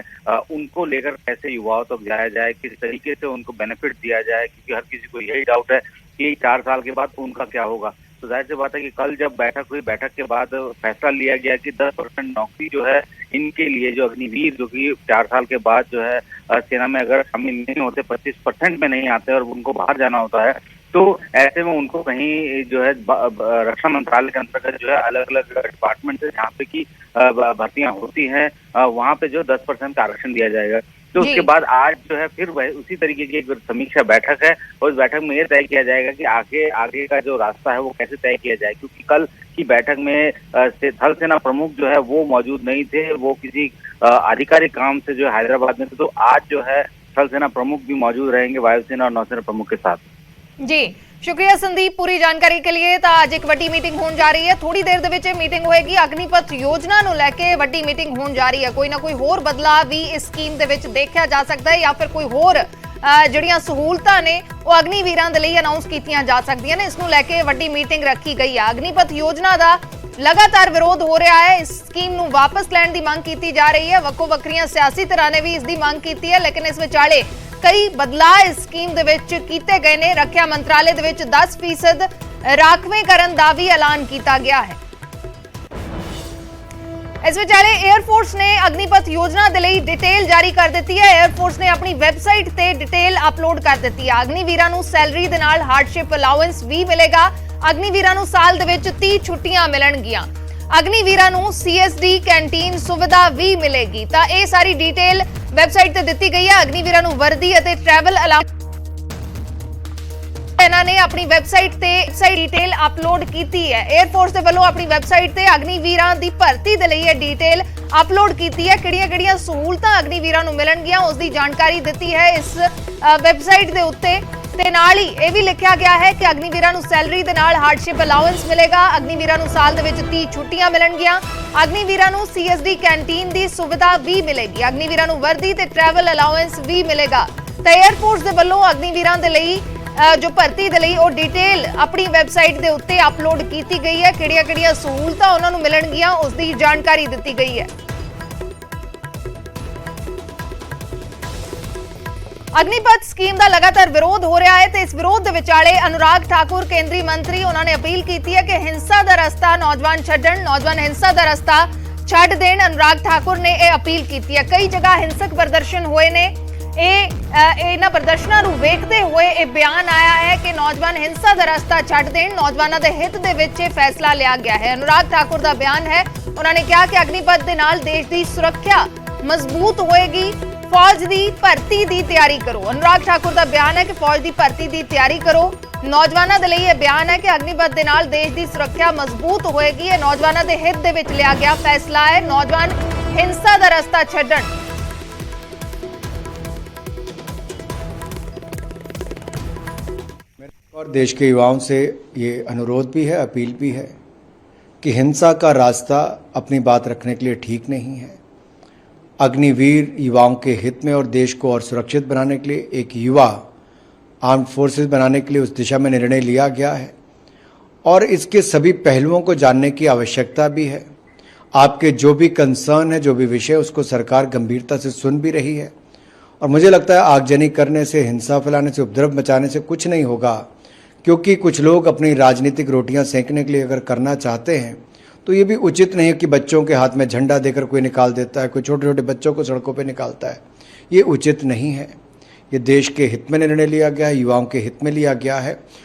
उनको लेकर कैसे युवाओं तक जाया जाए, किस तरीके से उनको बेनिफिट दिया जाए, क्योंकि हर किसी को यही डाउट है कि 4 साल के बाद उनका क्या होगा। तो जाहिर सी बात है कि कल जब बैठक हुई, बैठक के बाद फैसला लिया गया कि 10% नौकरी जो है इनके लिए, जो अग्निवीर जो कि 4 साल के बाद जो है सेना में अगर शामिल नहीं होते, 25% में नहीं आते और उनको बाहर जाना होता है, तो ऐसे में उनको कहीं जो है रक्षा मंत्रालय के अंतर्गत जो है अलग अलग डिपार्टमेंट से जहाँ पे की भर्तियां होती हैं वहाँ पे जो 10% का आरक्षण दिया जाएगा। तो जी। उसके बाद आज जो है फिर वह उसी तरीके की एक समीक्षा बैठक है और उस बैठक में यह तय किया जाएगा कि आगे का जो रास्ता है वो कैसे तय किया जाए, क्योंकि कल की बैठक में थल सेना प्रमुख जो है वो मौजूद नहीं थे, वो किसी आधिकारिक काम से जो है हैदराबाद में थे। तो आज जो है थल सेना प्रमुख भी मौजूद रहेंगे वायुसेना और नौसेना प्रमुख के साथ। जी शुक्रिया संदीप पूरी जानकारी के लिए। ਤਾਂ ਅੱਜ ਇੱਕ ਵੱਡੀ ਮੀਟਿੰਗ ਹੋਣ ਜਾ ਰਹੀ ਹੈ, ਥੋੜੀ ਦੇਰ ਦੇ ਵਿੱਚ ਇਹ ਮੀਟਿੰਗ ਹੋਏਗੀ। ਅਗਨੀਪਥ ਯੋਜਨਾ ਨੂੰ ਲੈ ਕੇ ਵੱਡੀ ਮੀਟਿੰਗ ਹੋਣ ਜਾ ਰਹੀ ਹੈ। ਕੋਈ ਨਾ ਕੋਈ ਹੋਰ ਬਦਲਾਅ ਵੀ ਇਸ ਸਕੀਮ ਦੇ ਵਿੱਚ ਦੇਖਿਆ ਜਾ ਸਕਦਾ ਹੈ ਜਾਂ ਫਿਰ ਕੋਈ ਹੋਰ ਜਿਹੜੀਆਂ ਸਹੂਲਤਾਂ ਨੇ ਉਹ ਅਗਨੀਵੀਰਾਂ ਦੇ ਲਈ ਅਨਾਉਂਸ ਕੀਤੀਆਂ ਜਾ ਸਕਦੀਆਂ ਨੇ। ਇਸ ਨੂੰ ਲੈ ਕੇ ਵੱਡੀ ਮੀਟਿੰਗ ਰੱਖੀ ਗਈ ਹੈ। ਅਗਨੀਪਥ ਯੋਜਨਾ ਦਾ ਲਗਾਤਾਰ ਵਿਰੋਧ ਹੋ ਰਿਹਾ ਹੈ। ਇਸ ਸਕੀਮ ਨੂੰ ਵਾਪਸ ਲੈਣ ਦੀ ਮੰਗ ਕੀਤੀ ਜਾ ਰਹੀ ਹੈ। ਵੱਖੋ ਵੱਖਰੀਆਂ ਸਿਆਸੀ ਧਿਰਾਂ ਨੇ ਵੀ ਇਸ ਦੀ ਮੰਗ ਕੀਤੀ ਹੈ, ਲੇਕਿਨ ਇਸ ਵਿਚਾਲੇ ਕਈ ਬਦਲਾਅ ਇਸ ਸਕੀਮ ਦੇ ਵਿੱਚ ਕੀਤੇ ਗਏ ਨੇ। ਰੱਖਿਆ ਮੰਤਰਾਲੇ ਦੇ ਵਿੱਚ 10% ਰਾਖਵੇਂ ਕਰਨ ਦਾ ਵੀ ਐਲਾਨ ਕੀਤਾ ਗਿਆ ਹੈ। ਇਸ ਵਿਚਾਲੇ 에ਅਰਫੋਰਸ ਨੇ ਅਗਨੀਪਥ ਯੋਜਨਾ ਦੇ ਲਈ ਡਿਟੇਲ ਜਾਰੀ ਕਰ ਦਿੱਤੀ ਹੈ। 에ਅਰਫੋਰਸ ਨੇ ਆਪਣੀ ਵੈਬਸਾਈਟ ਤੇ ਡਿਟੇਲ ਅਪਲੋਡ ਕਰ ਦਿੱਤੀ ਹੈ। ਅਗਨੀਵੀਰਾਂ ਨੂੰ ਸੈਲਰੀ ਦੇ ਨਾਲ ਹਾਰਡਸ਼ਿਪ ਅਲਾਉੈਂਸ ਵੀ ਮਿਲੇਗਾ। ਅਗਨੀਵੀਰਾਂ ਨੂੰ ਸਾਲ ਦੇ ਵਿੱਚ 30 ਛੁੱਟੀਆਂ ਮਿਲਣਗੀਆਂ। ਅਗਨੀਵੀਰਾਂ ਨੂੰ CSD ਕੈਂਟੀਨ ਸੁਵਿਧਾ ਵੀ ਮਿਲੇਗੀ। ਤਾਂ ਇਹ ਸਾਰੀ ਡਿਟੇਲ ਵੈਬਸਾਈਟ ਤੇ ਦਿੱਤੀ ਗਈ ਹੈ। ਅਗਨੀਵੀਰਾਂ ਨੂੰ ਵਰਦੀ ਅਤੇ ਟਰੈਵਲ ਅਲਾਉੈਂਸ ਇਹਨਾਂ ਨੇ ਆਪਣੀ ਵੈਬਸਾਈਟ ਤੇ ਡਿਟੇਲ ਅਪਲੋਡ ਕੀਤੀ ਹੈ। 에ਅਰਫੋਰਸ ਦੇ ਵੱਲੋਂ ਆਪਣੀ ਵੈਬਸਾਈਟ ਤੇ ਅਗਨੀਵੀਰਾਂ ਦੀ ਭਰਤੀ ਦੇ ਲਈ ਇਹ ਡਿਟੇਲ ਅਪਲੋਡ ਕੀਤੀ ਹੈ। ਕਿਹੜੀਆਂ ਸਹੂਲਤਾਂ ਅਗਨੀਵੀਰਾਂ ਨੂੰ ਮਿਲਣਗੀਆਂ ਉਸ ਦੀ ਜਾਣਕਾਰੀ ਦਿੱਤੀ ਹੈ ਇਸ ਵੈਬਸਾਈਟ ਦੇ ਉੱਤੇ। ਤੇ ਨਾਲ ਹੀ ਇਹ ਵੀ ਲਿਖਿਆ ਗਿਆ ਹੈ ਕਿ ਅਗਨੀਵੀਰਾਂ ਨੂੰ ਸੈਲਰੀ ਦੇ ਨਾਲ ਹਾਰਡਸ਼ਿਪ ਅਲਾਉੈਂਸ ਮਿਲੇਗਾ। ਅਗਨੀਵੀਰਾਂ ਨੂੰ ਸਾਲ ਦੇ ਵਿੱਚ 30 ਛੁੱਟੀਆਂ ਮਿਲਣਗੀਆਂ। ਅਗਨੀਵੀਰਾਂ ਨੂੰ CSD ਕੈਂਟੀਨ ਦੀ ਸੁਵਿਧਾ ਵੀ ਮਿਲੇਗੀ। ਅਗਨੀਵੀਰਾਂ ਨੂੰ ਵਰਦੀ ਤੇ ਟਰੈਵਲ ਅਲਾਉੈਂਸ ਵੀ ਮਿਲੇਗਾ। ਤਾਂ 에ਅਰਫੋਰਸ ਦੇ ਵੱਲੋਂ ਅਗਨੀਵੀਰਾਂ ਦੇ ਲਈ ਜੋ ਭਰਤੀ ਦੇ ਲਈ ਉਹ ਡਿਟੇਲ ਆਪਣੀ ਵੈਬਸਾਈਟ ਦੇ ਉੱਤੇ ਅਪਲੋਡ ਕੀਤੀ ਗਈ ਹੈ। ਕਿਹੜੀਆਂ ਸਹੂਲਤਾਂ ਉਹਨਾਂ ਨੂੰ ਮਿਲਣਗੀਆਂ ਉਸ ਦੀ ਜਾਣਕਾਰੀ ਦਿੱਤੀ ਗਈ ਹੈ। ਅਗਨੀਪਥ ਸਕੀਮ ਦਾ ਲਗਾਤਾਰ ਵਿਰੋਧ ਹੋ ਰਿਹਾ ਹੈ ਤੇ ਇਸ ਵਿਰੋਧ ਦੇ ਵਿਚਾਲੇ ਅਨੁਰਾਗ ਠਾਕੁਰ ਕੇਂਦਰੀ ਮੰਤਰੀ ਉਹਨਾਂ ਨੇ ਅਪੀਲ ਕੀਤੀ ਹੈ ਕਿ ਹਿੰਸਾ ਦਾ ਰਸਤਾ ਨੌਜਵਾਨ ਛੱਡਣ, ਨੌਜਵਾਨ ਹਿੰਸਾ ਦਾ ਰਸਤਾ ਛੱਡ ਦੇਣ। ਅਨੁਰਾਗ ਠਾਕੁਰ ਨੇ ਇਹ ਅਪੀਲ ਕੀਤੀ ਹੈ। ਕਈ ਜਗ੍ਹਾ ਹਿੰਸਕ ਪ੍ਰਦਰਸ਼ਨ ਹੋਏ ਨੇ। ਇਹਨਾਂ ਪ੍ਰਦਰਸ਼ਨਾਂ ਨੂੰ ਵੇਖਦੇ ਹੋਏ ਇਹ ਬਿਆਨ ਆਇਆ ਹੈ ਕਿ ਨੌਜਵਾਨ ਹਿੰਸਾ ਦਾ ਰਸਤਾ ਛੱਡ ਦੇਣ। ਨੌਜਵਾਨਾਂ ਦੇ ਹਿੱਤ ਦੇ ਵਿੱਚ ਇਹ ਫੈਸਲਾ ਲਿਆ ਗਿਆ ਹੈ। ਅਨੁਰਾਗ ਠਾਕੁਰ ਦਾ ਬਿਆਨ ਹੈ। ਉਹਨਾਂ ਨੇ ਕਿਹਾ ਕਿ ਅਗਨੀਪਥ ਦੇ ਨਾਲ ਦੇਸ਼ ਦੀ ਸੁਰੱਖਿਆ ਮਜ਼ਬੂਤ ਹੋਏਗੀ। फौज की भर्ती की तैयारी करो। अनुराग ठाकुर का बयान है कि फौज की भर्ती की तैयारी करो। नौजवानों के लिए यह बयान है कि अग्निपथ के नाल देश की सुरक्षा मजबूत होएगी। यह नौजवानों के हित दे विच लिया गया फैसला है। नौजवान हिंसा का रस्ता छड्डण। और देश के युवाओं से ये अनुरोध भी है, अपील भी है कि हिंसा का रास्ता अपनी बात रखने के लिए ठीक नहीं है। अग्निवीर युवाओं के हित में और देश को और सुरक्षित बनाने के लिए एक युवा आर्म्ड फोर्सेस बनाने के लिए उस दिशा में निर्णय लिया गया है और इसके सभी पहलुओं को जानने की आवश्यकता भी है। आपके जो भी कंसर्न है, जो भी विषय, उसको सरकार गंभीरता से सुन भी रही है और मुझे लगता है आगजनी करने से, हिंसा फैलाने से, उपद्रव मचाने से कुछ नहीं होगा, क्योंकि कुछ लोग अपनी राजनीतिक रोटियां सेंकने के लिए अगर करना चाहते हैं तो ये भी उचित नहीं है कि बच्चों के हाथ में झंडा देकर कोई निकाल देता है, कोई छोटे छोटे बच्चों को सड़कों पे निकालता है। ये उचित नहीं है। ये देश के हित में निर्णय लिया गया है, युवाओं के हित में लिया गया है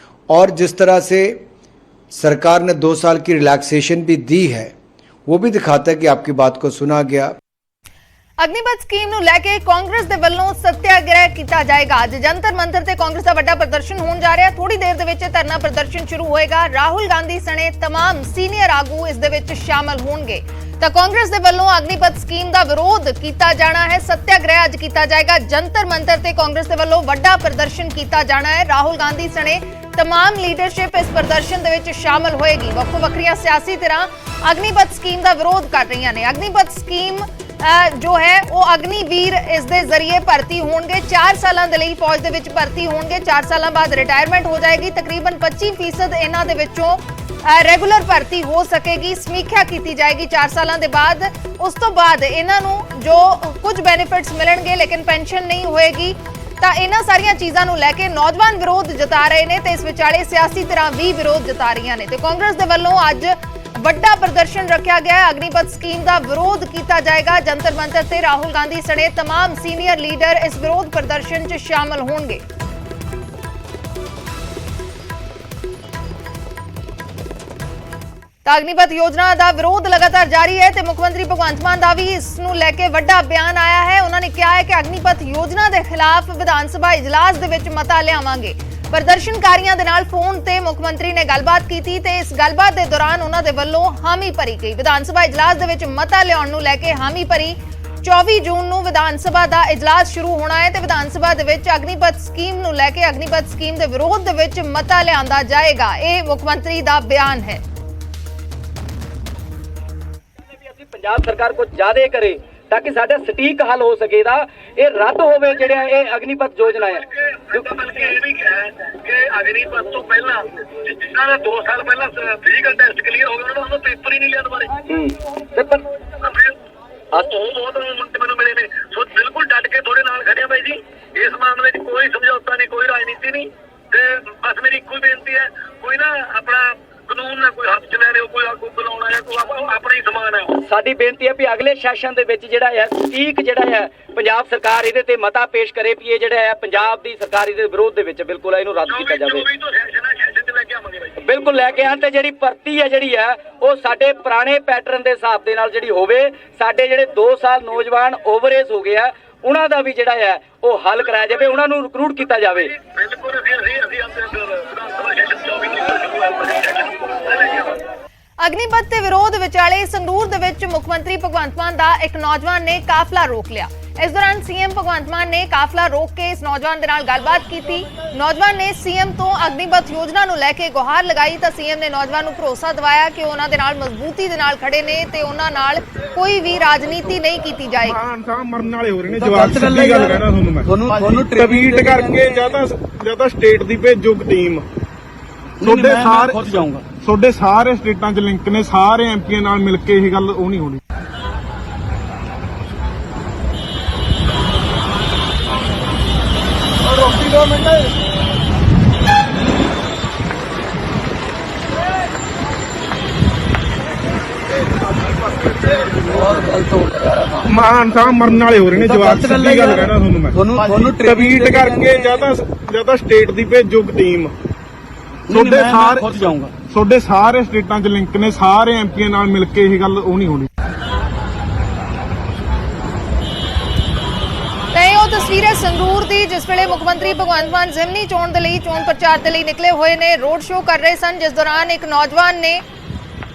और जिस तरह से सरकार ने 2 साल की रिलैक्सेशन भी दी है वो भी दिखाता है कि आपकी बात को सुना गया। अग्निपथ स्कीम ਨੂੰ ਲੈ ਕੇ ਕਾਂਗਰਸ ਦੇ ਵੱਲੋਂ ਸੱਤਿਆਗ੍ਰਹਿ ਕੀਤਾ ਜਾਏਗਾ। ਅੱਜ ਜੰਤਰ ਮੰਤਰ ਤੇ ਕਾਂਗਰਸ ਦਾ ਵੱਡਾ ਪ੍ਰਦਰਸ਼ਨ ਹੋਣ ਜਾ ਰਿਹਾ ਹੈ। ਥੋੜੀ ਦੇਰ ਦੇ ਵਿੱਚ ਧਰਨਾ ਪ੍ਰਦਰਸ਼ਨ ਸ਼ੁਰੂ ਹੋਏਗਾ। ਰਾਹੁਲ ਗਾਂਧੀ ਸਣੇ तमाम ਸੀਨੀਅਰ ਆਗੂ ਇਸ ਦੇ ਵਿੱਚ ਸ਼ਾਮਲ ਹੋਣਗੇ। ਤਾਂ ਕਾਂਗਰਸ ਦੇ ਵੱਲੋਂ ਅਗਨੀਪਥ ਸਕੀਮ ਦਾ ਵਿਰੋਧ ਕੀਤਾ ਜਾਣਾ ਹੈ। ਸੱਤਿਆਗ੍ਰਹਿ ਅੱਜ ਕੀਤਾ ਜਾਏਗਾ। ਜੰਤਰ ਮੰਤਰ ਤੇ ਕਾਂਗਰਸ ਦੇ ਵੱਲੋਂ ਵੱਡਾ ਪ੍ਰਦਰਸ਼ਨ ਕੀਤਾ ਜਾਣਾ ਹੈ। ਰਾਹੁਲ ਗਾਂਧੀ ਸਣੇ तमाम ਲੀਡਰਸ਼ਿਪ ਇਸ ਪ੍ਰਦਰਸ਼ਨ ਦੇ ਵਿੱਚ ਸ਼ਾਮਲ ਹੋਏਗੀ। ਵੱਖੋ ਵੱਖਰੀਆਂ ਸਿਆਸੀ ਧਿਰਾਂ ਅਗਨੀਪਥ ਸਕੀਮ ਦਾ ਵਿਰੋਧ ਕਰ ਰਹੀਆਂ ਨੇ। ਅਗਨੀਪਥ ਸਕੀਮ जो है वो अग्निवीर इस दे जरिए भर्ती होंगे। 4 सालों के लिए फौज दे विच भर्ती होंगे। 4 सालों बाद रिटायरमेंट हो जाएगी। तकरीबन 25% इन्हां दे विचों रेगुलर भर्ती हो सकेगी। समीक्षा की जाएगी 4 सालों के बाद। उस तो बाद इन्हां नूं जो कुछ बेनिफिट्स मिलणगे लेकिन पेंशन नहीं होएगी। ਤਾਂ ਇਹਨਾਂ ਸਾਰੀਆਂ ਚੀਜ਼ਾਂ ਨੂੰ ਲੈ ਕੇ ਨੌਜਵਾਨ ਵਿਰੋਧ ਜਤਾ ਰਹੇ ਨੇ ਤੇ ਇਸ ਵਿਚਾਲੇ ਸਿਆਸੀ ਧਿਰਾਂ ਵੀ ਵਿਰੋਧ ਜਤਾ ਰਹੀਆਂ ਨੇ ਤੇ ਕਾਂਗਰਸ ਦੇ ਵੱਲੋਂ ਅੱਜ ਵੱਡਾ ਪ੍ਰਦਰਸ਼ਨ ਰੱਖਿਆ ਗਿਆ ਹੈ। ਅਗਨੀਪਥ ਸਕੀਮ ਦਾ ਵਿਰੋਧ ਕੀਤਾ ਜਾਏਗਾ। ਜੰਤਰ ਮੰਤਰ ਤੇ ਰਾਹੁਲ ਗਾਂਧੀ ਸਣੇ तमाम ਸੀਨੀਅਰ ਲੀਡਰ ਇਸ ਵਿਰੋਧ ਪ੍ਰਦਰਸ਼ਨ 'ਚ ਸ਼ਾਮਲ ਹੋਣਗੇ। ਤਾਂ ਅਗਨੀਪਥ ਯੋਜਨਾ ਦਾ ਵਿਰੋਧ ਲਗਾਤਾਰ ਜਾਰੀ ਹੈ ਤੇ ਮੁੱਖ ਮੰਤਰੀ ਭਗਵੰਤ ਮਾਨ ਦਾ ਵੀ ਇਸ ਨੂੰ ਲੈ ਕੇ ਵੱਡਾ ਬਿਆਨ ਆਇਆ ਹੈ। ਉਹਨਾਂ ਨੇ ਕਿਹਾ ਹੈ ਕਿ ਅਗਨੀਪਥ ਯੋਜਨਾ ਦੇ ਖਿਲਾਫ ਵਿਧਾਨ ਸਭਾ ਇਜਲਾਸ ਦੇ ਵਿੱਚ ਮਤਾ ਲਿਆਵਾਂਗੇ। ਪ੍ਰਦਰਸ਼ਨਕਾਰੀਆਂ ਦੇ ਨਾਲ ਫੋਨ ਤੇ ਮੁੱਖ ਮੰਤਰੀ ਨੇ ਗੱਲਬਾਤ ਕੀਤੀ ਤੇ ਇਸ ਗੱਲਬਾਤ ਦੇ ਦੌਰਾਨ ਉਹਨਾਂ ਦੇ ਵੱਲੋਂ ਹਾਮੀ ਭਰੀ ਗਈ। ਵਿਧਾਨ ਸਭਾ ਇਜਲਾਸ ਦੇ ਵਿੱਚ ਮਤਾ ਲਿਆਉਣ ਨੂੰ ਲੈ ਕੇ ਹਾਮੀ ਭਰੀ। 24 ਜੂਨ ਨੂੰ ਵਿਧਾਨ ਸਭਾ ਦਾ ਇਜਲਾਸ ਸ਼ੁਰੂ ਹੋਣਾ ਹੈ ਤੇ ਵਿਧਾਨ ਸਭਾ ਦੇ ਵਿੱਚ ਅਗਨੀਪਥ ਸਕੀਮ ਨੂੰ ਲੈ ਕੇ ਅਗਨੀਪਥ ਸਕੀਮ ਦੇ ਵਿਰੋਧ ਦੇ ਵਿੱਚ ਮਤਾ ਲਿਆਂਦਾ ਜਾਏਗਾ। ਇਹ ਮੁੱਖ ਮੰਤਰੀ ਦਾ ਬਿਆਨ ਹੈ। ਪੰਜਾਬ ਸਰਕਾਰ ਕੁਝ ਜ਼ਿਆਦਾ ਕਰੇ ਤਾਂ ਕਿ ਸਾਡਾ ਸਟੀਕ ਹੱਲ ਹੋ ਸਕੇਗਾ। ਇਹ ਰੱਦ ਹੋਵੇ ਜਿਹੜਾ ਇਹ ਅਗਨੀਪਥ ਯੋਜਨਾ ਹੈ। ਬਲਕਿ ਇਹ ਵੀ ਕਿਹਾ ਕਿ ਅਗਨੀਪਥ ਤੋਂ ਪਹਿਲਾਂ ਜਿਨ੍ਹਾਂ ਦਾ 2 ਸਾਲ ਪਹਿਲਾਂ ਫਿਜ਼ੀਕਲ ਟੈਸਟ ਕਲੀਅਰ ਹੋ ਗਿਆ ਉਹਨਾਂ ਨੂੰ ਪੇਪਰ ਹੀ ਨਹੀਂ ਲਿਆ ਦੁਬਾਰੇ। ਬਹੁਤ ਮੈਨੂੰ ਮਿਲੇ ਨੇ। ਸੋ ਬਿਲਕੁਲ ਡਟ ਕੇ ਤੁਹਾਡੇ ਨਾਲ ਖੜੇ ਆ ਬਾਈ ਜੀ। ਇਸ ਮਾਮਲੇ 'ਚ ਕੋਈ ਸਮਝੌਤਾ ਨਹੀਂ, ਕੋਈ ਰਾਜਨੀਤੀ ਨਹੀਂ ਤੇ ਬਸ ਮੇਰੀ ਇੱਕੋ ਹੀ ਬੇਨਤੀ ਹੈ, ਕੋਈ ਨਾ ਆਪਣਾ ਕਾਨੂੰਨ ਨਾ ਕੋਈ ਹੱਥ ਚ ਲੈ ਲਿਓ, ਕੋਈ ਆਗੂ ਬੁਲਾਉਣਾ ਹੈ, ਕੋਈ ਆਪਣਾ ਹੀ ਸਮਾਨ ਹੈ। ਸਾਡੀ ਬੇਨਤੀ ਹੈ ਵੀ ਅਗਲੇ ਸੈਸ਼ਨ ਦੇ ਵਿੱਚ ਜਿਹੜਾ ਹੈ ਸਟੀਕ ਜਿਹੜਾ ਹੈ ਪੰਜਾਬ ਸਰਕਾਰ ਇਹਦੇ ਤੇ ਮਤਾ ਪੇਸ਼ ਕਰੇ ਵੀ ਇਹ ਜਿਹੜਾ ਹੈ ਪੰਜਾਬ ਦੀ ਸਰਕਾਰ ਇਹਦੇ ਵਿਰੋਧ ਦੇ ਵਿੱਚ ਬਿਲਕੁਲ ਇਹਨੂੰ ਰੱਦ ਕੀਤਾ ਜਾਵੇ। ਬਿਲਕੁਲ ਲੈ ਕੇ ਆਉਣ ਤੇ ਜਿਹੜੀ ਭਰਤੀ ਹੈ ਜਿਹੜੀ ਹੈ ਉਹ ਸਾਡੇ ਪੁਰਾਣੇ ਪੈਟਰਨ ਦੇ ਹਿਸਾਬ ਦੇ ਨਾਲ ਜਿਹੜੀ ਹੋਵੇ। ਸਾਡੇ ਜਿਹੜੇ 2 ਸਾਲ ਨੌਜਵਾਨ ਓਵਰਏਜ ਹੋ ਗਏ ਆ ਉਹਨਾਂ ਦਾ ਵੀ ਜਿਹੜਾ ਹੈ ਉਹ ਹੱਲ ਕਰਾਇਆ ਜਾਵੇ, ਉਹਨਾਂ ਨੂੰ ਰਿਕਰੂਟ ਕੀਤਾ ਜਾਵੇ। ਬਿਲਕੁਲ ਅਗਨੀਪਥ ਦੇ ਵਿਰੋਧ ਵਿਚਾਲੇ ਸੰਗਰੂਰ ਦੇ ਵਿੱਚ ਮੁੱਖ ਮੰਤਰੀ ਭਗਵੰਤ ਮਾਨ ਦਾ ਇੱਕ ਨੌਜਵਾਨ ਨੇ ਕਾਫਲਾ ਰੋਕ ਲਿਆ। ਇਸ ਦੌਰਾਨ ਸੀਐਮ ਭਗਵੰਤ ਮਾਨ ਨੇ ਕਾਫਲਾ ਰੋਕ ਕੇ ਇਸ ਨੌਜਵਾਨ ਦੇ ਨਾਲ ਗੱਲਬਾਤ ਕੀਤੀ। ਨੌਜਵਾਨ ਨੇ ਸੀਐਮ ਤੋਂ ਅਗਨੀਪਥ ਯੋਜਨਾ ਨੂੰ ਲੈ ਕੇ ਗੁਹਾਰ ਲਗਾਈ ਤਾਂ ਸੀਐਮ ਨੇ ਨੌਜਵਾਨ ਨੂੰ ਭਰੋਸਾ ਦਿਵਾਇਆ ਕਿ ਉਹਨਾਂ ਦੇ ਨਾਲ ਮਜ਼ਬੂਤੀ ਦੇ ਨਾਲ ਖੜੇ ਨੇ ਤੇ ਉਹਨਾਂ ਨਾਲ ਕੋਈ ਵੀ ਰਾਜਨੀਤੀ ਨਹੀਂ ਕੀਤੀ ਜਾਏਗੀ। ਮਾਨ ਸਾਹਿਬ ਮਰਨ ਵਾਲੇ ਹੋ ਰਹੇ ਨੇ। ਜਵਾਬ ਸਿੱਧੀ ਗੱਲ ਕਹਿਣਾ ਤੁਹਾਨੂੰ ਟਵੀਟ ਕਰਕੇ ਜਾਂ ਤਾਂ ਸਟੇਟ ਦੀ ਭੇਜੋ ਟੀਮ। ਤੁਹਾਡੇ ਸਾਰੇ ਸਟੇਟਾਂ 'ਚ ਲਿੰਕ ਨੇ, ਸਾਰੇ ਐਮਪੀਆਂ ਨਾਲ ਮਿਲ ਕੇ ਇਹ ਗੱਲ ਉਹ ਨਹੀਂ ਹੋਣੀ। ਰੋਕੀ 2 ਮਿੰਟ। ਮਾਨ ਸਾਹਿਬ ਮਰਨ ਵਾਲੇ ਹੋ ਰਹੇ ਨੇ। ਜਵਾਬ ਸਿੱਧੀ ਗੱਲ ਕਹਿਣਾ ਤੁਹਾਨੂੰ ਟਵੀਟ ਕਰਕੇ ਜਾਂ ਤਾਂ ਸਟੇਟ ਦੀ ਭੇਜੋ ਟੀਮ। ਤੁਹਾਡੇ ਸਾਰੇ ਸਟੇਟਾਂ 'ਚ ਲਿੰਕ ਨੇ, ਸਾਰੇ ਐਮਪੀਆਂ ਨਾਲ ਮਿਲ ਕੇ ਇਹ ਗੱਲ ਉਹ ਨਹੀਂ ਹੋਣੀ। ਤੇ ਉਹ ਤਸਵੀਰ ਹੈ ਸੰਗਰੂਰ ਦੀ ਜਿਸ ਵੇਲੇ ਮੁੱਖ ਮੰਤਰੀ ਭਗਵੰਤ ਮਾਨ ਜ਼ਿਮਨੀ ਚੋਣ ਦੇ ਲਈ ਚੋਣ ਪ੍ਰਚਾਰ ਦੇ ਲਈ ਨਿਕਲੇ ਹੋਏ ਨੇ, ਰੋਡ ਸ਼ੋਅ ਕਰ ਰਹੇ ਸਨ, ਜਿਸ ਦੌਰਾਨ ਇੱਕ ਨੌਜਵਾਨ ਨੇ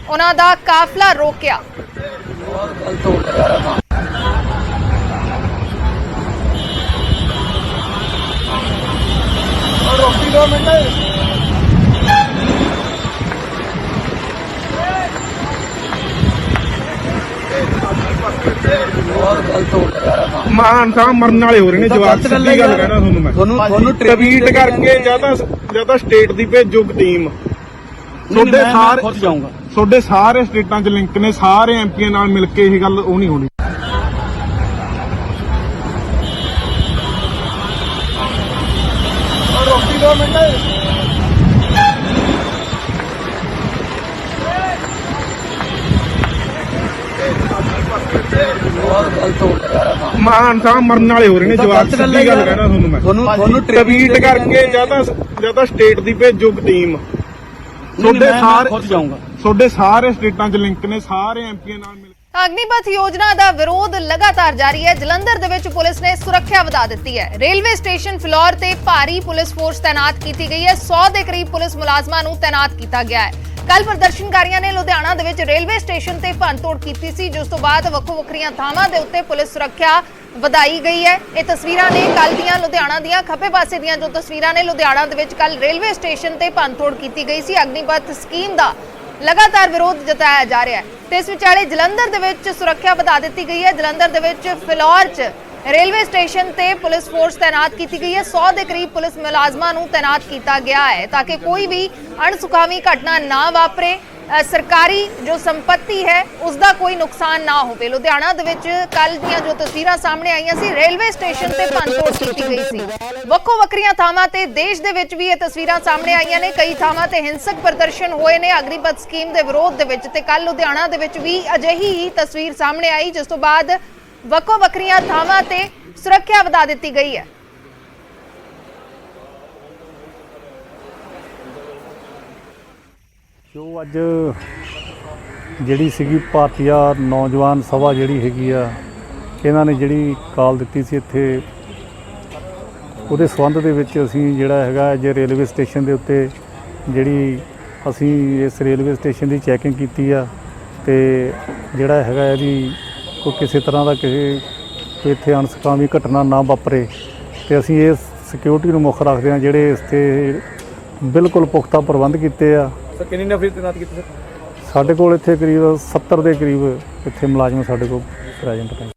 ਉਹਨਾਂ ਦਾ ਕਾਫਲਾ ਰੋਕਿਆ। ਰੋਕੀ 2 ਮਿੰਟ। ਮਾਨ ਸਾਹਿਬ ਮਰਨ ਵਾਲੇ ਹੋ ਰਹੇ ਨੇ। ਜਵਾਬ ਸਿੱਧੀ ਗੱਲ ਕਹਿਣਾ ਤੁਹਾਨੂੰ ਟਵੀਟ ਕਰਕੇ ਜਾਂ ਤਾਂ ਸਟੇਟ ਦੀ ਭੇਜੋ ਟੀਮ। ਤੁਹਾਡੇ ਸਾਰੇ ਸਟੇਟਾਂ 'ਚ ਲਿੰਕ ਨੇ, ਸਾਰੇ ਐਮਪੀਆਂ ਨਾਲ ਮਿਲ ਕੇ ਇਹ ਗੱਲ ਉਹ ਨਹੀਂ ਹੋਣੀ। ਰੋਕੀ 2 ਮਿੰਟ। ਮਾਨ ਸਾਹਿਬ ਮਰਨ ਵਾਲੇ ਹੋ ਰਹੇ ਨੇ। ਜਵਾਬ ਸਿੱਧੀ ਗੱਲ ਕਹਿਣਾ ਤੁਹਾਨੂੰ ਟਵੀਟ ਕਰਕੇ ਜਾਂ ਤਾਂ ਸਟੇਟ ਦੀ ਭੇਜੋ ਟੀਮ। ਤੁਹਾਡੇ ਸਾਰੇ ਸਟੇਟਾਂ 'ਚ ਲਿੰਕ ਨੇ, ਸਾਰੇ ਐਮਪੀਆਂ ਨਾਲ ਮਿਲ। ਅਗਨੀਪਥ ਯੋਜਨਾ ਦਾ ਵਿਰੋਧ ਲਗਾਤਾਰ ਜਾਰੀ ਹੈ। ਜਲੰਧਰ ਦੇ ਵਿੱਚ ਪੁਲਿਸ ਨੇ ਸੁਰੱਖਿਆ ਵਧਾ ਦਿੱਤੀ ਹੈ। ਰੇਲਵੇ ਸਟੇਸ਼ਨ ਫਲੋਰ ਤੇ ਭਾਰੀ ਪੁਲਿਸ ਫੋਰਸ ਤਾਇਨਾਤ ਕੀਤੀ ਗਈ ਹੈ। 100 ਦੇ ਕਰੀਬ ਪੁਲਿਸ ਮੁਲਾਜ਼ਮਾਂ ਨੂੰ ਤਾਇਨਾਤ ਕੀਤਾ ਗਿਆ ਹੈ। ਕੱਲ ਪ੍ਰਦਰਸ਼ਨਕਾਰੀਆਂ ਨੇ ਲੁਧਿਆਣਾ ਦੇ ਵਿੱਚ ਰੇਲਵੇ ਸਟੇਸ਼ਨ ਤੇ ਭੰਨਤੋੜ ਕੀਤੀ ਸੀ, ਜਿਸ ਤੋਂ ਬਾਅਦ ਵੱਖੋ-ਵੱਖਰੀਆਂ ਥਾਵਾਂ ਦੇ ਉੱਤੇ ਪੁਲਿਸ ਸੁਰੱਖਿਆ ਵਧਾਈ ਗਈ ਹੈ। ਇਹ ਤਸਵੀਰਾਂ ਨੇ ਕੱਲ ਦੀਆਂ ਲੁਧਿਆਣਾ ਦੀਆਂ ਖੱਬੇ ਪਾਸੇ ਦੀਆਂ ਜੋ ਤਸਵੀਰਾਂ ਨੇ। ਲੁਧਿਆਣਾ ਦੇ ਵਿੱਚ ਕੱਲ ਰੇਲਵੇ ਸਟੇਸ਼ਨ ਤੇ ਭੰਨਤੋੜ ਕੀਤੀ ਗਈ ਸੀ। ਅਗਨੀਪਥ ਸਕੀਮ ਦਾ ਲਗਾਤਾਰ ਵਿਰੋਧ ਜਤਾਇਆ ਜਾ ਰਿਹਾ ਹੈ ਤੇ ਇਸ ਵਿਚਾਲੇ ਜਲੰਧਰ ਦੇ ਵਿੱਚ ਸੁਰੱਖਿਆ ਵਧਾ ਦਿੱਤੀ ਗਈ ਹੈ। ਜਲੰਧਰ ਦੇ ਵਿੱਚ ਫਿਲੌਰ 'ਚ ਰੇਲਵੇ ਸਟੇਸ਼ਨ ਤੇ ਪੁਲਿਸ ਫੋਰਸ ਤਾਇਨਾਤ ਕੀਤੀ ਗਈ ਹੈ। 100 ਦੇ ਕਰੀਬ ਪੁਲਿਸ ਮੁਲਾਜ਼ਮਾਂ ਨੂੰ ਤਾਇਨਾਤ ਕੀਤਾ ਗਿਆ ਹੈ ਤਾਂ ਕਿ ਕੋਈ ਵੀ ਅਣਸੁਖਾਵੀ ਘਟਨਾ ਨਾ ਵਾਪਰੇ, ਸਰਕਾਰੀ ਜੋ ਸੰਪत्ति ਹੈ ਉਸ ਦਾ ਕੋਈ ਨੁਕਸਾਨ ਨਾ ਹੋਵੇ। ਲੁਧਿਆਣਾ ਦੇ ਵਿੱਚ ਕੱਲ ਦੀਆਂ ਜੋ ਤਸਵੀਰਾਂ ਸਾਹਮਣੇ ਆਈਆਂ ਸੀ, ਰੇਲਵੇ ਸਟੇਸ਼ਨ ਤੇ ਭੰਨਤੋੜ ਕੀਤੀ ਗਈ ਸੀ। ਵੱਖੋ ਵੱਖਰੀਆਂ ਥਾਵਾਂ ਤੇ ਦੇਸ਼ ਦੇ ਵਿੱਚ ਵੀ ਇਹ ਤਸਵੀਰਾਂ ਸਾਹਮਣੇ ਆਈਆਂ ਨੇ। ਕਈ ਥਾਵਾਂ ਤੇ ਹਿੰਸਕ ਪ੍ਰਦਰਸ਼ਨ ਹੋਏ ਨੇ ਅਗਨੀਪਥ ਸਕੀਮ ਦੇ ਵਿਰੋਧ ਦੇ ਵਿੱਚ ਤੇ ਕੱਲ ਲੁਧਿਆਣਾ ਦੇ ਵਿੱਚ ਵੀ ਅਜਿਹੀ ਹੀ ਤਸਵੀਰ ਸਾਹਮਣੇ ਆਈ, ਜਿਸ ਤੋਂ ਬਾਅਦ ਵੱਖੋ ਵੱਖਰੀਆਂ ਥਾਵਾਂ ਤੇ ਸੁਰੱਖਿਆ ਵਧਾ ਦਿੱਤੀ ਗਈ ਹੈ। ਜੋ ਅੱਜ ਜਿਹੜੀ ਸੀਗੀ ਭਾਰਤੀਆ ਨੌਜਵਾਨ ਸਭਾ ਜਿਹੜੀ ਹੈਗੀ ਆ, ਇਹਨਾਂ ਨੇ ਜਿਹੜੀ ਕਾਲ ਦਿੱਤੀ ਸੀ ਇੱਥੇ, ਉਹਦੇ ਸੰਬੰਧ ਦੇ ਵਿੱਚ ਅਸੀਂ ਜਿਹੜਾ ਹੈਗਾ ਜੇ ਰੇਲਵੇ ਸਟੇਸ਼ਨ ਦੇ ਉੱਤੇ ਜਿਹੜੀ ਅਸੀਂ ਇਸ ਰੇਲਵੇ ਸਟੇਸ਼ਨ ਦੀ ਚੈਕਿੰਗ ਕੀਤੀ ਆ, ਤੇ ਜਿਹੜਾ ਹੈਗਾ ਇਹਦੀ ਕੋਈ ਕਿਸੇ ਤਰ੍ਹਾਂ ਦਾ ਕਿਸੇ ਇੱਥੇ ਅਣਸੁਖਾਵੀ ਘਟਨਾ ਨਾ ਵਾਪਰੇ, ਤੇ ਅਸੀਂ ਇਸ ਸਿਕਿਉਰਿਟੀ ਨੂੰ ਮੁੱਖ ਰੱਖਦੇ ਹਾਂ ਜਿਹੜੇ ਇਸ 'ਤੇ ਬਿਲਕੁਲ ਪੁਖਤਾ ਪ੍ਰਬੰਧ ਕੀਤੇ ਆ। ਸਰ ਕਿੰਨੀ ਨਫਰੀ ਤੈਨਾਤ ਕੀਤੀ ਸਰ? ਸਾਡੇ ਕੋਲ ਇੱਥੇ ਕਰੀਬ 70 ਦੇ ਕਰੀਬ ਇੱਥੇ ਮੁਲਾਜ਼ਮ ਸਾਡੇ ਕੋਲ ਪ੍ਰੈਜ਼ੈਂਟ ਨੇ।